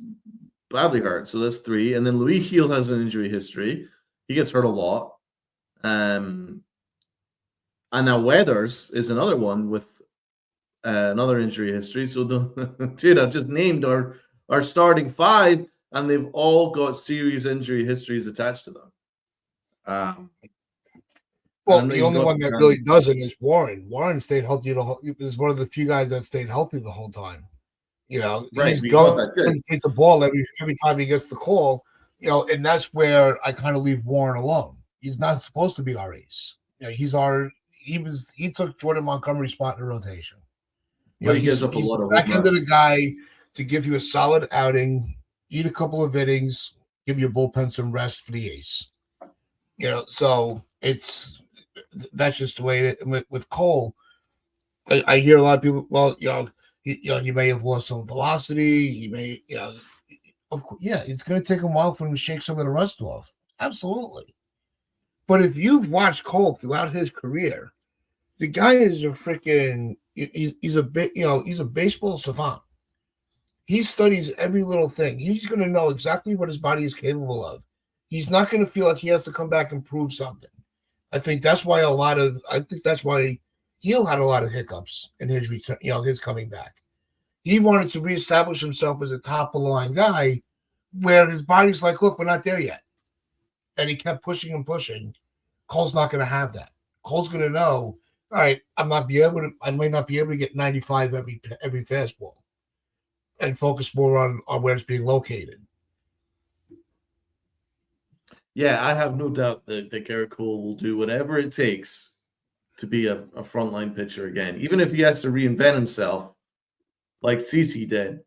badly hurt, so that's 3. And then Louis Heel has an injury history. He gets hurt a lot. And now Weathers is another one with another injury history. So dude, I've just named our starting 5, and they've all got serious injury histories attached to them. Well, the only one that really doesn't is Warren. Warren stayed healthy. Is one of the few guys that stayed healthy the whole time. Right, he's going to take the ball every time he gets the call. And that's where I kind of leave Warren alone. He's not supposed to be our ace. He took Jordan Montgomery's spot in the rotation. He's the back end of the guy to give you a solid outing, eat a couple of innings, give your bullpen some rest for the ace. So that's just the way it is. With Cole, I hear a lot of people. Well, he may have lost some velocity. He may, of course, it's going to take a while for him to shake some of the rust off. Absolutely. But if you've watched Cole throughout his career, the guy is a freaking. He's a baseball savant. He studies every little thing. He's going to know exactly what his body is capable of. He's not going to feel like he has to come back and prove something. I think that's why Heel had a lot of hiccups in his return, his coming back. He wanted to reestablish himself as a top of the line guy, where his body's like, look, we're not there yet. And he kept pushing and pushing. Cole's not going to have that. Cole's going to know, all right, I might not be able to get 95 every fastball, and focus more on where it's being located. Yeah, I have no doubt that Garrett Cole will do whatever it takes to be a frontline pitcher again, even if he has to reinvent himself, like CeCe did,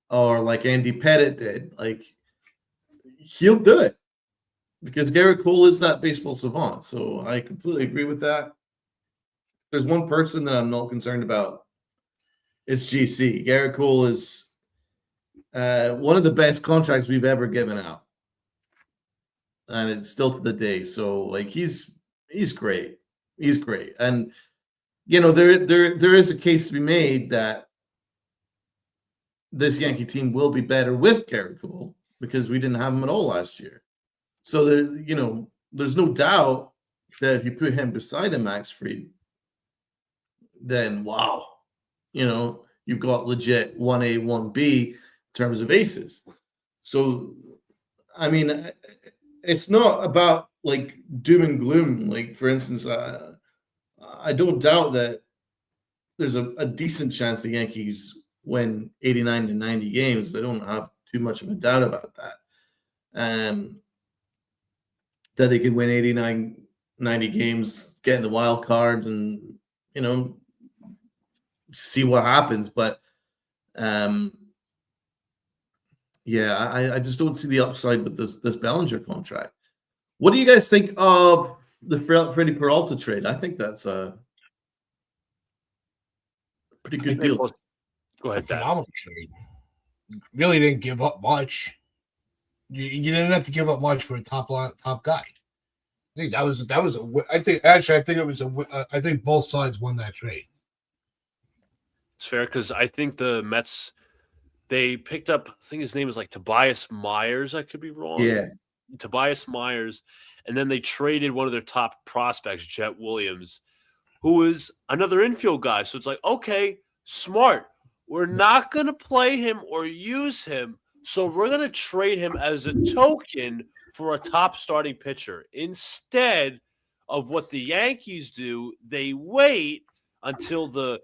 or like Andy Pettit did. Like, he'll do it because Garrett Cole is that baseball savant. So I completely agree with that. There's one person that I'm not concerned about. It's GC. Garrett Cole is one of the best contracts we've ever given out, and it's still to the day. So like he's great. He's great. And there is a case to be made that this Yankee team will be better with Garrett Cole because we didn't have him at all last year. So there's no doubt that if you put him beside a Max Fried, then wow, you've got legit 1A, 1B in terms of aces. So I mean, it's not about like doom and gloom. Like, for instance, I don't doubt that there's a decent chance the Yankees win 89 to 90 games. I don't have too much of a doubt about that. That they could win 89, 90 games, get in the wild card, and see what happens. But yeah, I just don't see the upside with this Bellinger contract. What do you guys think of the Freddie Peralta trade? I think that's a pretty good deal. Go ahead, Dad. Phenomenal trade. Really didn't give up much. You didn't have to give up much for a top guy. I think I think both sides won that trade. It's fair because I think the Mets, they picked up, I think his name is like Tobias Myers. I could be wrong. Yeah. Tobias Myers. And then they traded one of their top prospects, Jet Williams, who is another infield guy. So it's like, okay, smart. We're not going to play him or use him. So we're going to trade him as a token for a top starting pitcher. Instead of what the Yankees do, they wait until the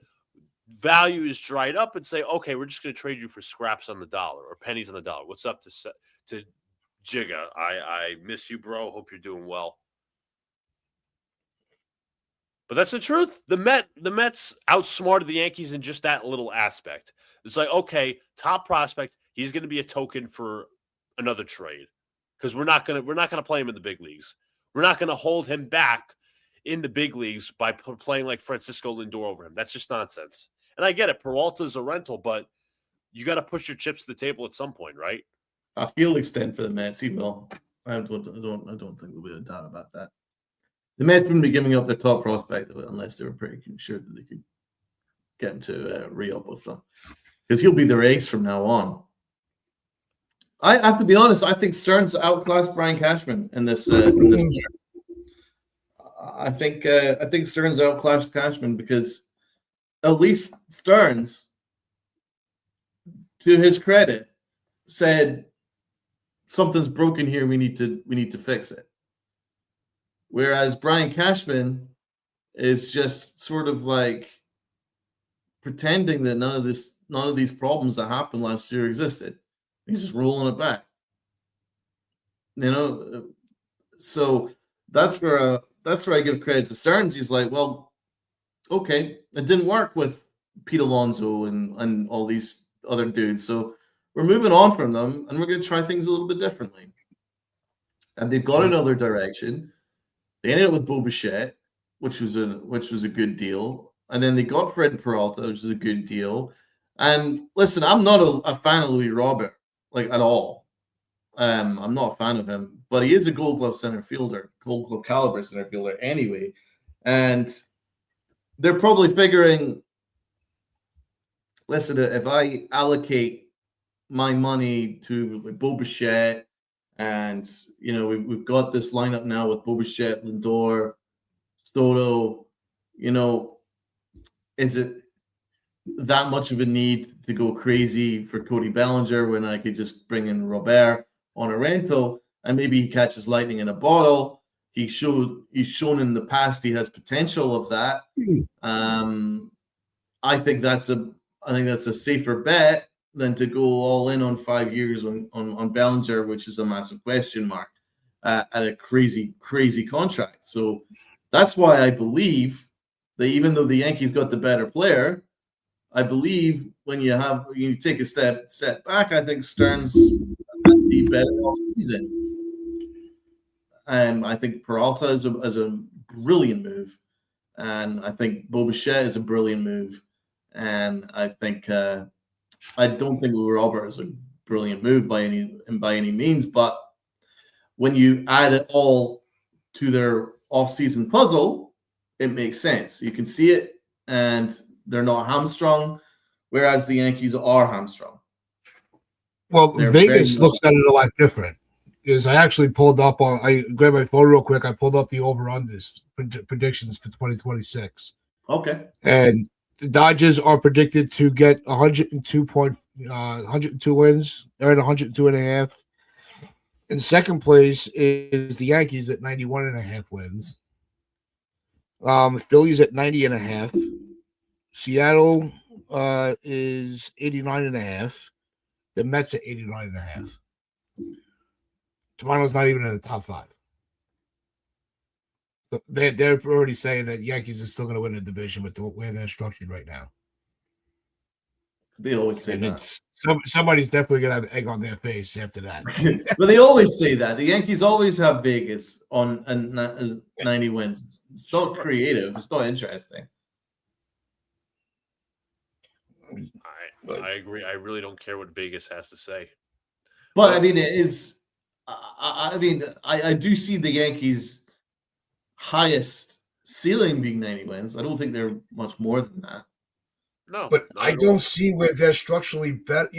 value is dried up and say, okay, we're just going to trade you for scraps on the dollar or pennies on the dollar. What's up to Jigga? I miss you, bro. Hope you're doing well. But that's the truth. The Mets outsmarted the Yankees in just that little aspect. It's like, okay, top prospect, he's going to be a token for another trade because we're not going to play him in the big leagues. We're not going to hold him back in the big leagues by playing like Francisco Lindor over him. That's just nonsense. And I get it. Peralta's a rental, but you got to push your chips to the table at some point, right? He'll extend for the Mets. He will. I don't think there'll be a doubt about that. The Mets wouldn't be giving up their top prospect unless they were pretty sure that they could get him to re-up with them, because he'll be their ace from now on. I have to be honest. I think Stearns outclassed Brian Cashman in this. I think Stearns outclassed Cashman because at least Stearns, to his credit, said something's broken here. We need to fix it. Whereas Brian Cashman is just sort of like pretending that none of these problems that happened last year existed. He's just rolling it back. So that's where I give credit to Stearns. He's like, well, okay, it didn't work with Pete Alonso and all these other dudes. So we're moving on from them, and we're going to try things a little bit differently. And they've gone another direction. They ended up with Bo Bichette, which was a good deal. And then they got Fred Peralta, which is a good deal. And listen, I'm not a fan of Louis Robert, like, at all. I'm not a fan of him, but he is a Gold Glove Gold Glove caliber center fielder anyway. And they're probably figuring, listen, if I allocate my money to Bo Bichette, and we've got this lineup now with Bo Bichette, Lindor, Soto, is it that much of a need to go crazy for Cody Bellinger when I could just bring in Robert on a rental and maybe he catches lightning in a bottle? He's shown in the past he has potential of that. I think that's a safer bet than to go all in on 5 years on Bellinger, which is a massive question mark at a crazy contract. So that's why I believe that even though the Yankees got the better player, I believe when you take a step back, I think Stearns had the better offseason. And I think Peralta is a brilliant move. And I think Bo Bichette is a brilliant move. And I think I don't think Louis Robert is a brilliant move by any means, but when you add it all to their offseason puzzle, it makes sense. You can see it, and they're not hamstrung, whereas the Yankees are hamstrung. Well, Vegas looks at it a lot different. Is I actually I grabbed my phone real quick. I pulled up the over-unders predictions for 2026. Okay. And the Dodgers are predicted to get 102 wins. They're at 102 and a half. In second place is the Yankees at 91.5 wins. Phillies at 90.5. Seattle is 89.5. The Mets at 89.5. Toronto's not even in the top 5. But they're already saying that Yankees are still going to win the division with the way they're structured right now. They always say And that. Somebody's definitely going to have egg on their face after that. But they always say that. The Yankees always have Vegas on 90 wins. It's not creative. It's not interesting. I agree. I really don't care what Vegas has to say. But I mean, it is. I do see the Yankees' highest ceiling being 90 wins. I don't think they're much more than that. No, but I don't see where they're structurally better.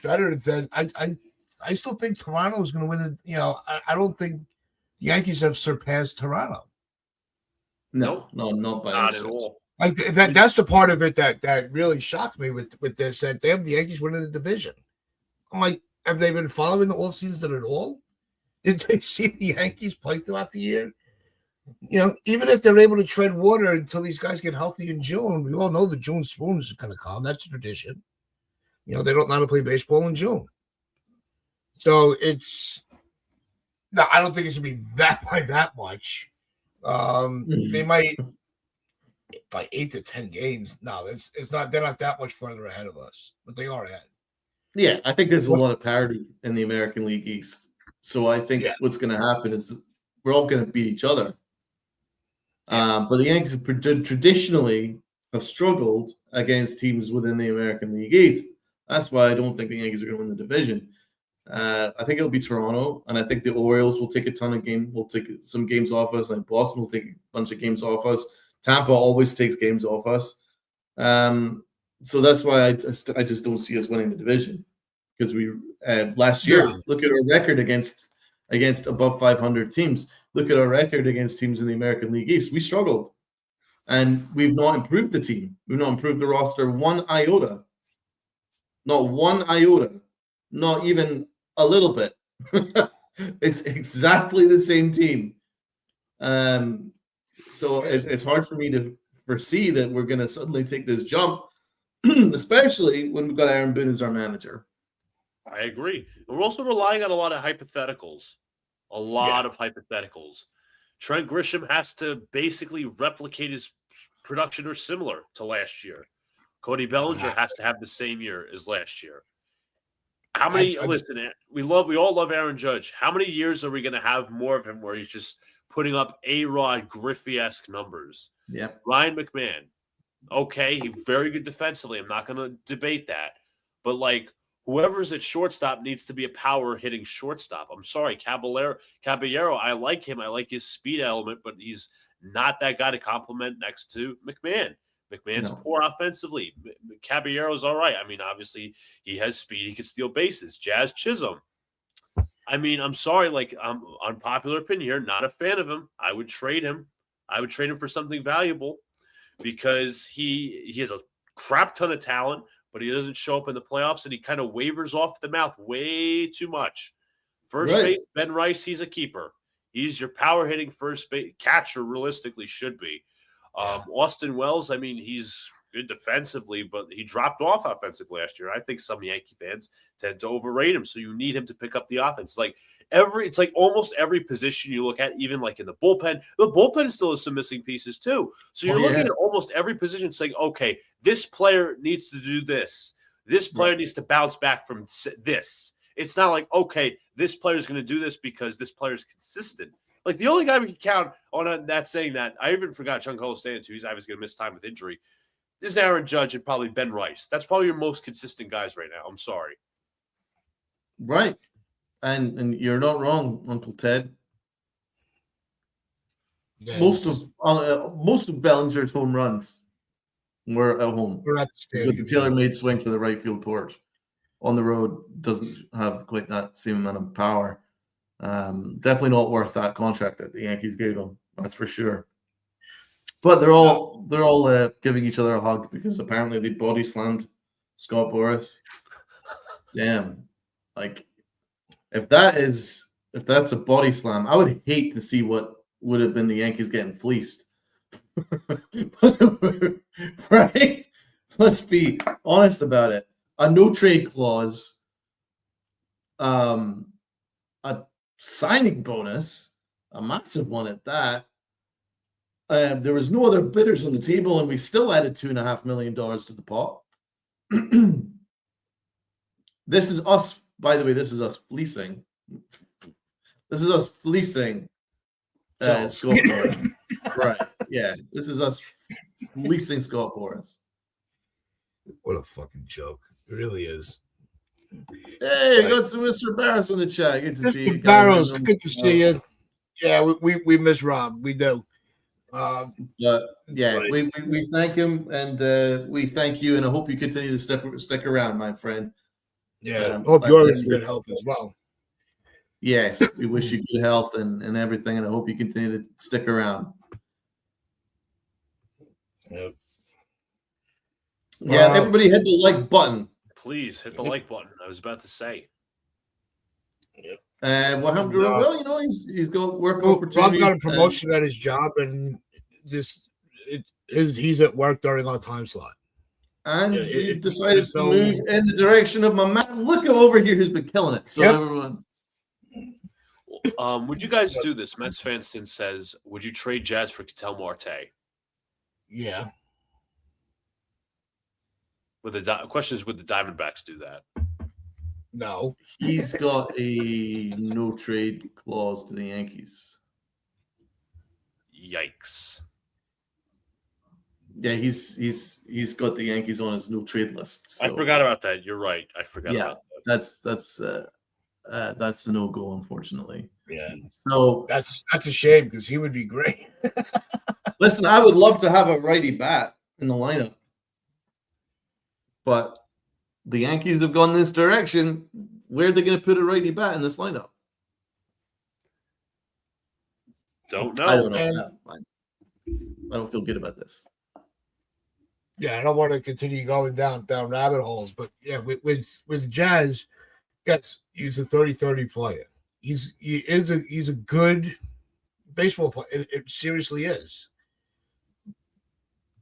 Better than I still think Toronto is going to win it. I don't think the Yankees have surpassed Toronto. No, not at all. Like that's the part of it that really shocked me with this, that they have the Yankees winning the division. I'm like, have they been following the offseason at all? Did they see the Yankees play throughout the year? Even if they're able to tread water until these guys get healthy in June, we all know the June spoon is going to come. That's a tradition. They don't know how to play baseball in June. So I don't think it's going to be that by that much. They might by 8 to 10 games. No, it's not. They're not that much further ahead of us, but they are ahead. Yeah, I think there's a lot of parity in the American League East. So I think what's going to happen is we're all going to beat each other. But the Yankees traditionally have struggled against teams within the American League East. That's why I don't think the Yankees are going to win the division. I think it'll be Toronto, and I think the Orioles will take a ton of games. Will take some games off us. Like Boston will take a bunch of games off us. Tampa always takes games off us. So that's why I just don't see us winning the division, because we last year, look at our record against above 500 teams. Look at our record against teams in the American League East. We struggled, and we've not improved the team. We've not improved the roster one iota. Not one iota. Not even a little bit. It's exactly the same team. So it's hard for me to foresee that we're going to suddenly take this jump, especially when we've got Aaron Boone as our manager. I agree. And we're also relying on a lot of hypotheticals. A lot of hypotheticals. Trent Grisham has to basically replicate his production or similar to last year. Cody Bellinger has to have the same year as last year. How many? Listen, we all love Aaron Judge. How many years are we going to have more of him where he's just putting up A-Rod Griffey-esque numbers? Yeah. Ryan McMahon, okay, he's very good defensively. I'm not going to debate that, but whoever's at shortstop needs to be a power hitting shortstop. I'm sorry, Caballero. I like him. I like his speed element, but he's not that guy to complement next to McMahon. McMahon's poor offensively. Caballero's all right. I mean, obviously, he has speed. He can steal bases. Jazz Chisholm. I mean, I'm sorry. I'm unpopular opinion here. Not a fan of him. I would trade him. I would trade him for something valuable because he has a crap ton of talent, but he doesn't show up in the playoffs, and he kind of wavers off the mouth way too much. First base, Ben Rice, he's a keeper. He's your power hitting first base catcher, realistically should be. Austin Wells, I mean, he's good defensively, but he dropped off offensively last year. I think some Yankee fans tend to overrate him, so you need him to pick up the offense. It's like almost every position you look at, even in the bullpen still has some missing pieces too. So you're looking at almost every position saying, okay, this player needs to do this. This player needs to bounce back from this. It's not like, okay, this player is going to do this because this player is consistent. The only guy we can count on that saying that, I even forgot Giancarlo Stanton too. He's obviously going to miss time with injury. This is Aaron Judge and probably Ben Rice. That's probably your most consistent guys right now. I'm sorry. Right. And you're not wrong, Uncle Ted. Yes. Most of Bellinger's home runs were at home. We're at the stadium. With the tailor-made swing for the right field porch. On the road doesn't have quite that same amount of power. Definitely not worth that contract that the Yankees gave him. That's for sure. But they're all giving each other a hug because apparently they body slammed Scott Boras. Damn, If that's a body slam, I would hate to see what would have been the Yankees getting fleeced. Right? Let's be honest about it. A no trade clause, a signing bonus, a massive one at that. There was no other bidders on the table, and we still added $2.5 million to the pot. This is us, by the way. This is us fleecing. This is us fleecing So Scott Boras. Right? Yeah, this is us fleecing Scott Boras. what a fucking joke! It really is. Hey, got some Mr. Barros on the chat. Good to see you, Mr. Barros, guys. good to see you. Yeah, we miss Rob. We do. But yeah, Right. we thank him, and we thank you, and I hope you continue to stick around, my friend. Yeah, hope you're in good health as well. Yes, we wish you good health and everything, and I hope you continue to stick around. Yep. Yeah, everybody hit the like button. Please hit the like button. I was about to say. What happened to Rob? Well, you know, he's got work opportunities. Rob got a promotion at his job, and he's at work during our time slot. And you've decided to move in the direction of my man. Look over here who's been killing it. So everyone. Would you guys do this? Mets Fanston says, would you trade Jazz for Ketel Marte? Yeah. With the question is, would the Diamondbacks do that? No. He's got a no trade clause to the Yankees. Yikes. Yeah, he's got the Yankees on his no trade list. So. I forgot about that. You're right. I forgot about that. That's a no go, unfortunately. Yeah. So that's a shame because he would be great. Listen, I would love to have a righty bat in the lineup, but the Yankees have gone this direction. Where are they going to put a righty bat in this lineup? Don't know. I don't know. I don't feel good about this. Yeah, I don't want to continue going down rabbit holes, but yeah, with Jazz, yes, he's a 30-30 player. He's a good baseball player. It seriously is.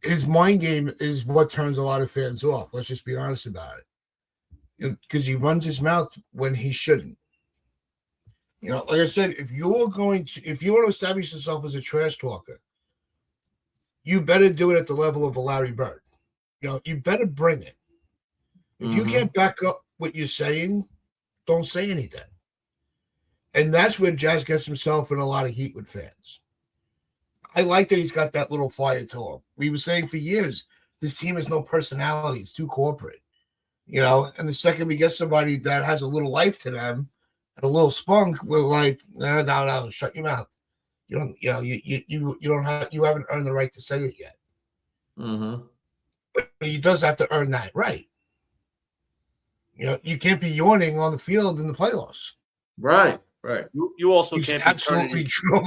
His mind game is what turns a lot of fans off. Let's just be honest about it, because he runs his mouth when he shouldn't. You know, like I said, if you want to establish yourself as a trash talker, you better do it at the level of a Larry Bird. You know, you better bring it. If you can't back up what you're saying, don't say anything. And that's where Jazz gets himself in a lot of heat with fans. I like that he's got that little fire to him. We were saying for years, this team has no personality. It's too corporate. You know, and the second we get somebody that has a little life to them and a little spunk, we're like, no, shut your mouth. You haven't earned the right to say it yet. Mm-hmm. But he does have to earn that right. You know, you can't be yawning on the field in the playoffs. Right. You also can't be absolutely true.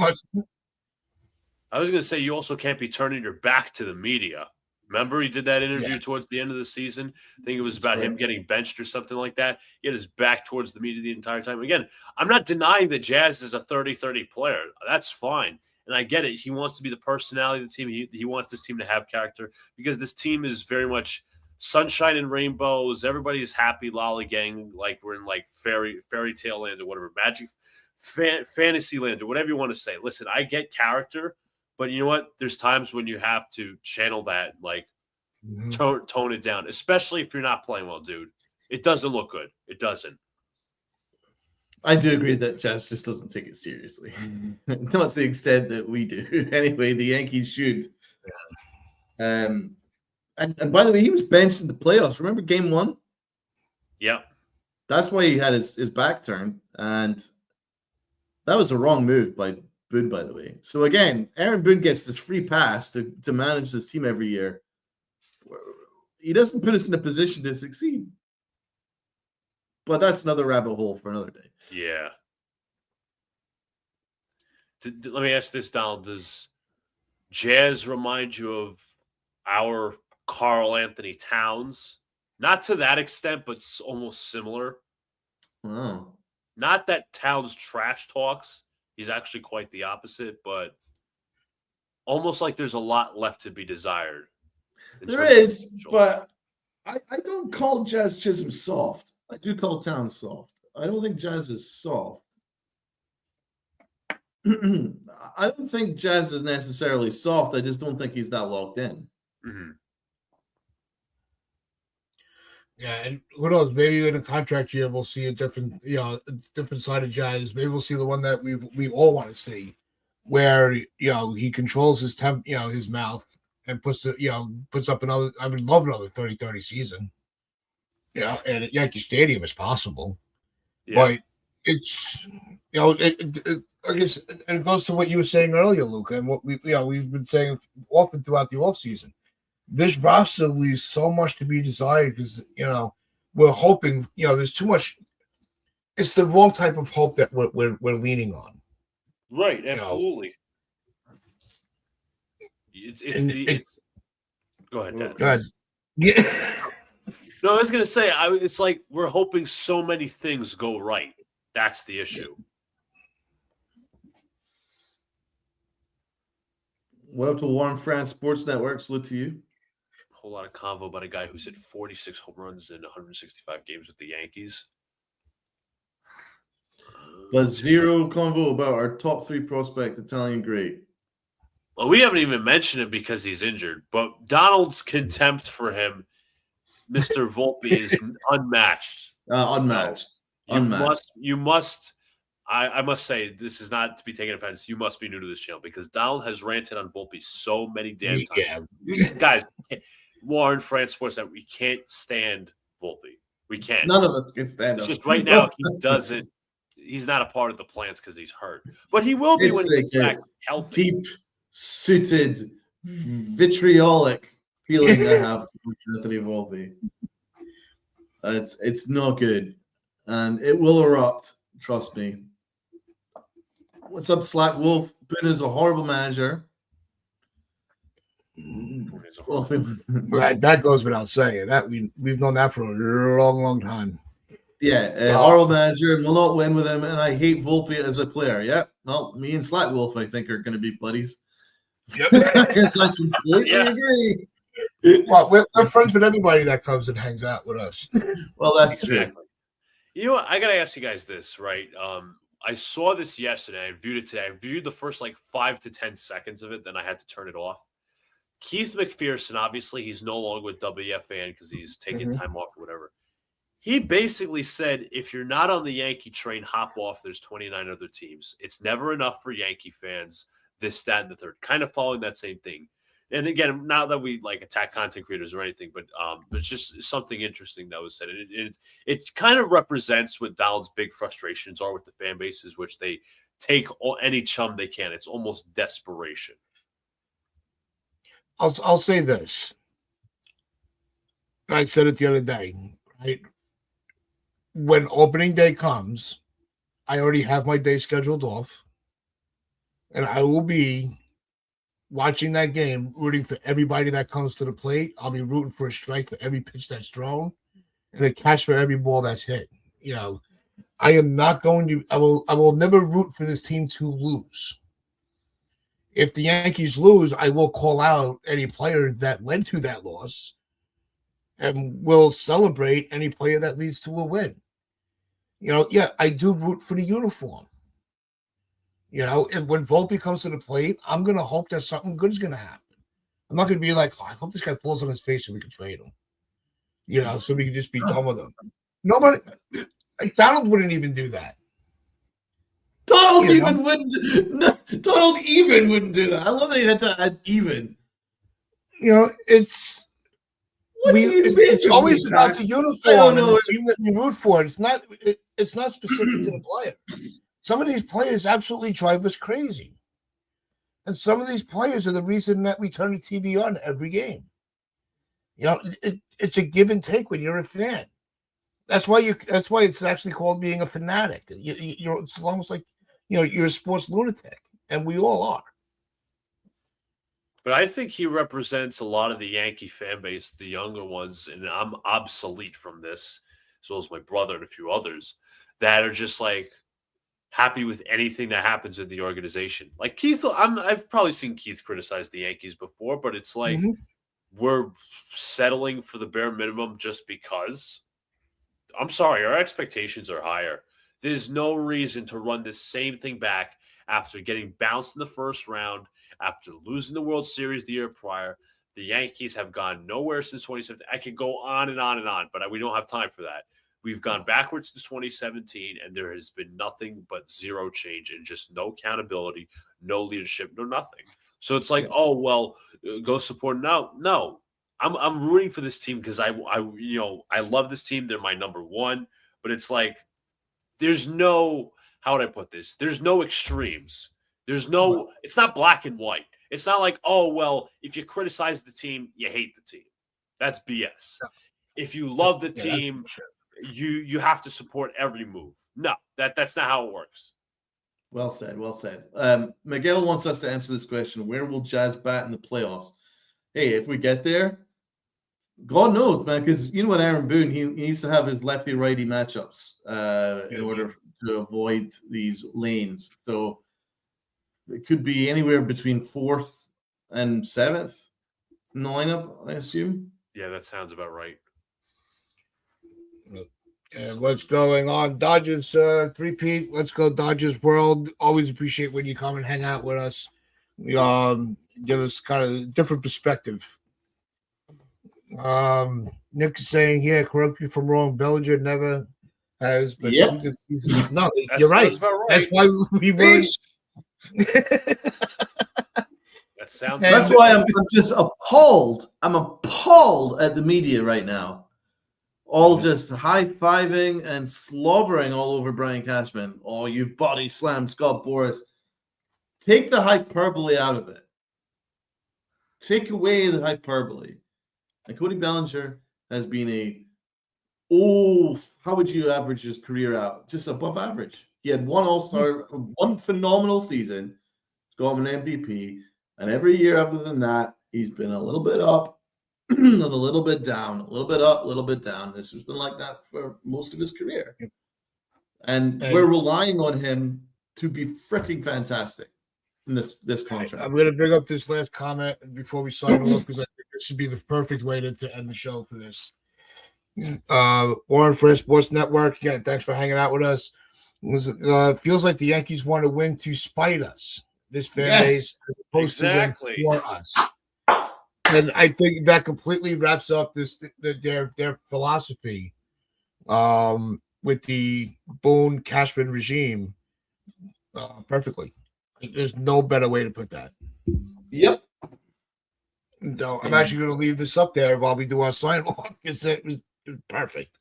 I was going to say you also can't be turning your back to the media. Remember, he did that interview towards the end of the season. I think it was about him getting benched or something like that. He had his back towards the media the entire time. Again, I'm not denying that Jazz is a 30-30 player. That's fine. And I get it. He wants to be the personality of the team. He wants this team to have character because this team is very much sunshine and rainbows. Everybody's happy, lollygagging, like we're in like fairy tale land or whatever, magic fantasy land or whatever you want to say. Listen, I get character, but you know what? There's times when you have to channel that, like tone it down, especially if you're not playing well, dude. It doesn't look good. It doesn't. I do agree that Jazz just doesn't take it seriously. Not to the extent that we do. Anyway, the Yankees should. And by the way, he was benched in the playoffs. Remember game 1? Yeah. That's why he had his back turned. And that was a wrong move by Boone, by the way. So again, Aaron Boone gets this free pass to manage this team every year. He doesn't put us in a position to succeed. But that's another rabbit hole for another day. Yeah. Let me ask this, Donald. Does Jazz remind you of our Karl Anthony Towns? Not to that extent, but almost similar. Oh. Not that Towns trash talks. He's actually quite the opposite, but almost like there's a lot left to be desired. There is, but I don't call Jazz Chisholm soft. I do call Towns soft. I don't think Jazz is soft. I don't think Jazz is necessarily soft. I just don't think he's that locked in. Mm-hmm. Yeah, and who knows? Maybe in a contract year we'll see a different side of Jazz. Maybe we'll see the one that we all want to see, where he controls his his mouth and puts up another. I would love another 30-30 season. Yeah, and at Yankee Stadium is possible, but it's I guess, and it goes to what you were saying earlier, Luca, and what we've been saying often throughout the offseason. This roster leaves so much to be desired because we're hoping there's too much. It's the wrong type of hope that we're leaning on. Right, absolutely. Go ahead, Dad. Go ahead. Yeah. No, I was gonna say it's like we're hoping so many things go right. That's the issue. What up to Warren France Sports Network? Salute to you. A whole lot of convo about a guy who's hit 46 home runs in 165 games with the Yankees. But zero convo about our top 3 prospect, Italian great. Well, we haven't even mentioned it because he's injured, but Donald's contempt for him, Mr. Volpe, is unmatched. Unmatched. You must. I must say, this is not to be taken offense. You must be new to this channel because Donald has ranted on Volpe so many damn times. Yeah. Guys, Warren France Sports that we can't stand Volpe. We can't. None of us can stand him. It's just right now he doesn't. He's not a part of the plans because he's hurt, but he will be when he's back healthy. Deep-suited, vitriolic feeling I have towards Anthony Volpe. It's not good, and it will erupt. Trust me. What's up, Slack Wolf? Boone is a horrible manager. That goes without saying. That we've known that for a long, long time. Yeah, a horrible manager, and will not win with him. And I hate Volpe as a player. Yeah, well, me and Slack Wolf, I think, are going to be buddies. Yep. Because I completely agree. Well, we're friends with anybody that comes and hangs out with us. Well, that's true. You know what? I got to ask you guys this, right? I saw this yesterday. I viewed it today. I viewed the first 5 to 10 seconds of it. Then I had to turn it off. Keith McPherson, obviously, he's no longer with WFAN because he's taking time off or whatever. He basically said, if you're not on the Yankee train, hop off. There's 29 other teams. It's never enough for Yankee fans, this, that, and the third. Kind of following that same thing. And again, not that we attack content creators or anything, but it's just something interesting that was said. It kind of represents what Donald's big frustrations are with the fan bases, which they take any chum they can. It's almost desperation. I'll say this. I said it the other day, right? When opening day comes, I already have my day scheduled off, and I will be watching that game, rooting for everybody that comes to the plate. I'll be rooting for a strike for every pitch that's thrown and a catch for every ball that's hit. I am not going to. I will never root for this team to lose. If the Yankees lose, I will call out any player that led to that loss and will celebrate any player that leads to a win. I do root for the uniform. When Volpe comes to the plate, I'm going to hope that something good is going to happen. I'm not going to be like, I hope this guy falls on his face so we can trade him. So we can just be done with him. Nobody, Donald wouldn't even do that. Donald even wouldn't do that. I love that you had to add even. It's always about the uniform and the team that you root for. It's not specific to the player. Some of these players absolutely drive us crazy. And some of these players are the reason that we turn the TV on every game. It's a give and take when you're a fan. That's why it's actually called being a fanatic. It's almost like you're a sports lunatic, and we all are. But I think he represents a lot of the Yankee fan base, the younger ones, and I'm obsolete from this. as well as my brother and a few others, that are just like happy with anything that happens in the organization. Like Keith, I've probably seen Keith criticize the Yankees before, but it's like we're settling for the bare minimum just because. I'm sorry, our expectations are higher. There's no reason to run this same thing back after getting bounced in the first round, after losing the World Series the year prior. The Yankees have gone nowhere since 2017. I can go on and on and on, but we don't have time for that. We've gone backwards since 2017, and there has been nothing but zero change and just no accountability, no leadership, no nothing. So it's like, oh, well, go support. No. I'm rooting for this team because I love this team. They're my number one, but it's like there's no, how would I put this? There's no extremes. It's not black and white. It's not like, oh, well, if you criticize the team, you hate the team. That's BS. If you love the team, you have to support every move. No, that's not how it works. Well said. Miguel wants us to answer this question. Where will Jazz bat in the playoffs? Hey, if we get there, God knows, man, because you know what, Aaron Boone, he needs to have his lefty-righty matchups in order to avoid these lanes. So it could be anywhere between 4th and 7th in the lineup, I assume. Yeah, that sounds about right. And what's going on? Dodgers, 3-peat. Let's go Dodgers World. Always appreciate when you come and hang out with us. Give us kind of a different perspective. Nick is saying here, correct me if I'm wrong, Bellinger never has been 2 good seasons. No, you're right. That's why we were. That sounds. That's why I'm just appalled. I'm appalled at the media right now. All just high-fiving and slobbering all over Brian Cashman. Oh, you body slammed Scott Boras. Take the hyperbole out of it. Take away the hyperbole. And Cody Bellinger has been how would you average his career out? Just above average. He had one All-Star, one phenomenal season. He's got him an MVP. And every year other than that, he's been a little bit up and a little bit down, a little bit up, a little bit down. This has been like that for most of his career. And we're relying on him to be freaking fantastic in this contract. I'm going to bring up this last comment before we sign off because I think this should be the perfect way to end the show for this. Warren for Sports Network. Again, thanks for hanging out with us. Feels like the Yankees want to win to spite us, this fan base, as opposed to win for us. And I think that completely wraps up their philosophy with the Boone Cashman regime perfectly. There's no better way to put that. Yep. No, I'm actually going to leave this up there while we do our sign off because it was perfect.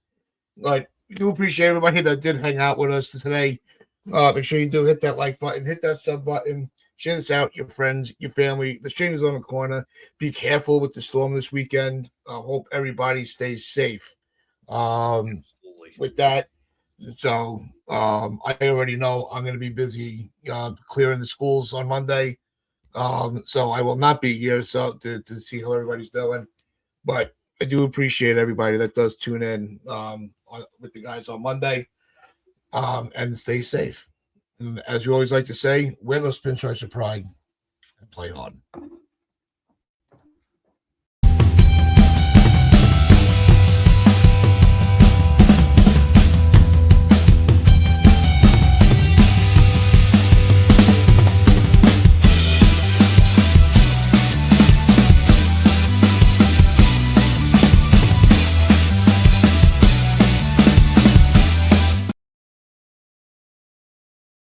But we do appreciate everybody that did hang out with us today. Make sure you do hit that like button, hit that sub button, share this out, your friends, your family. The stream is on the corner. Be careful with the storm this weekend. Hope everybody stays safe. With that, so I already know I'm going to be busy clearing the schools on Monday. So I will not be here to see how everybody's doing. But I do appreciate everybody that does tune in with the guys on Monday. And stay safe. And as we always like to say, wear those pinstripes of pride and play hard.